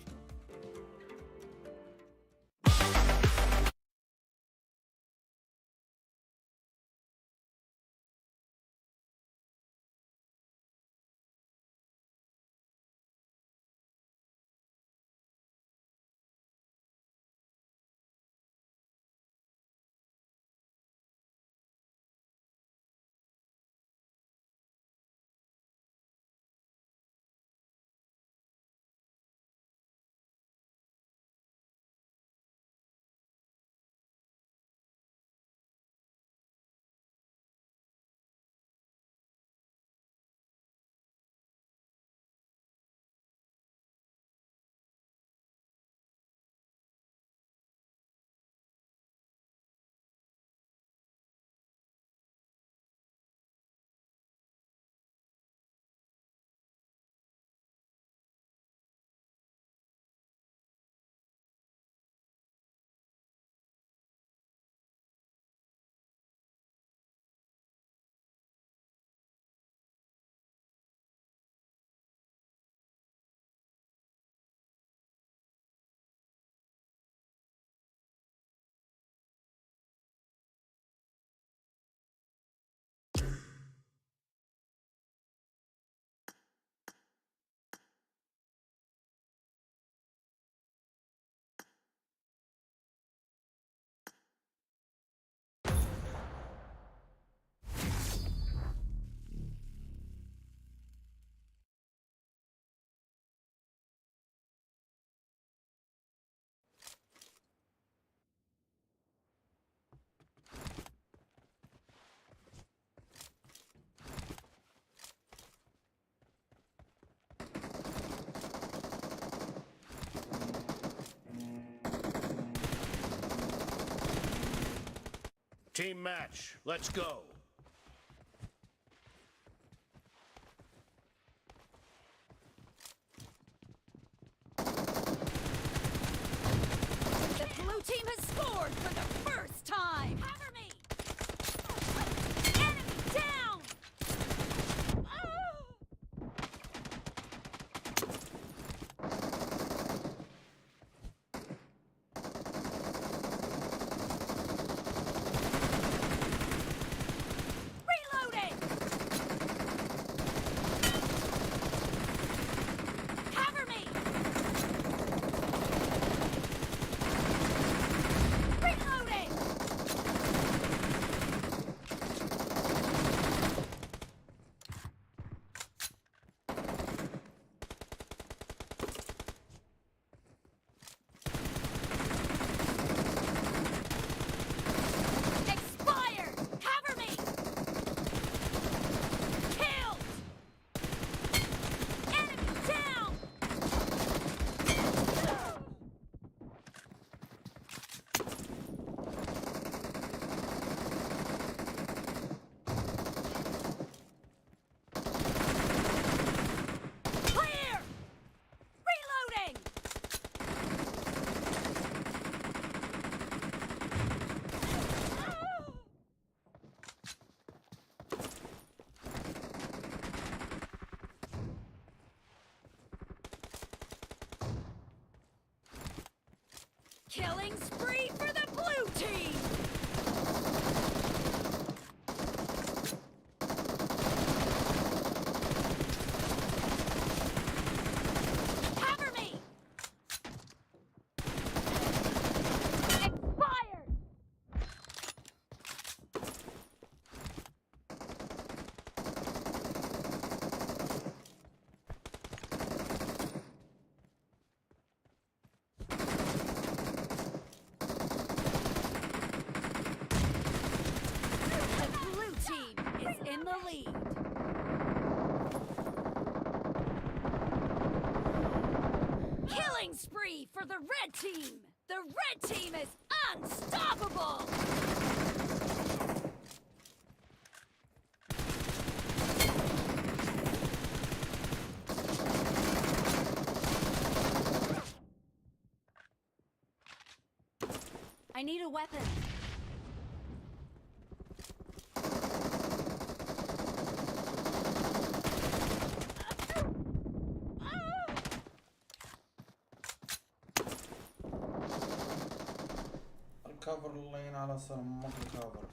Team match, let's go. The blue team has scored for the first time. Cover me. Enemy down. Killing spree for the blue team! Cover me! Expired! In the lead. Killing spree for the red team. The red team is up. Unstoppable! I need a weapon. الكفر اللي على صمك الكفر.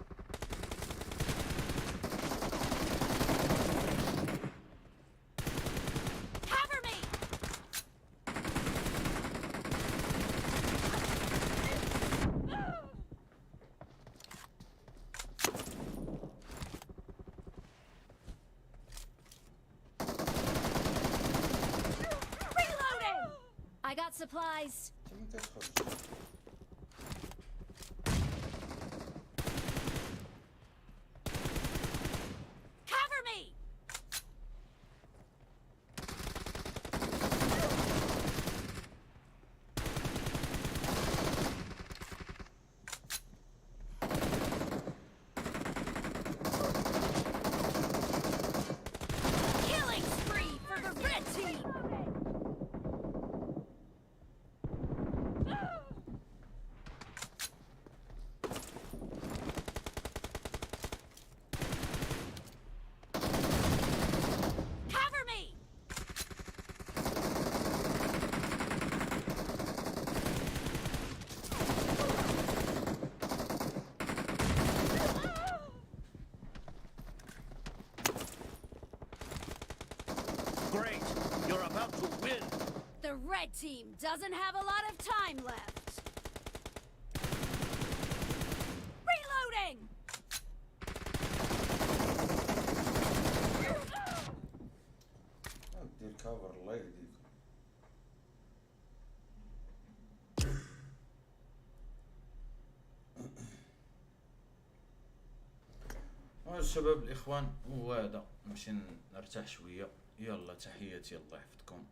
I got supplies. Cover me! Killing spree for the red team! Cover me! Great! You're about to win! The red team doesn't have a lot of time left. Reloading! دير كفر الله يهديك. الشباب الإخوان وهذا نمشي نرتاح شوية. يلا تحياتي الله يحفظكم.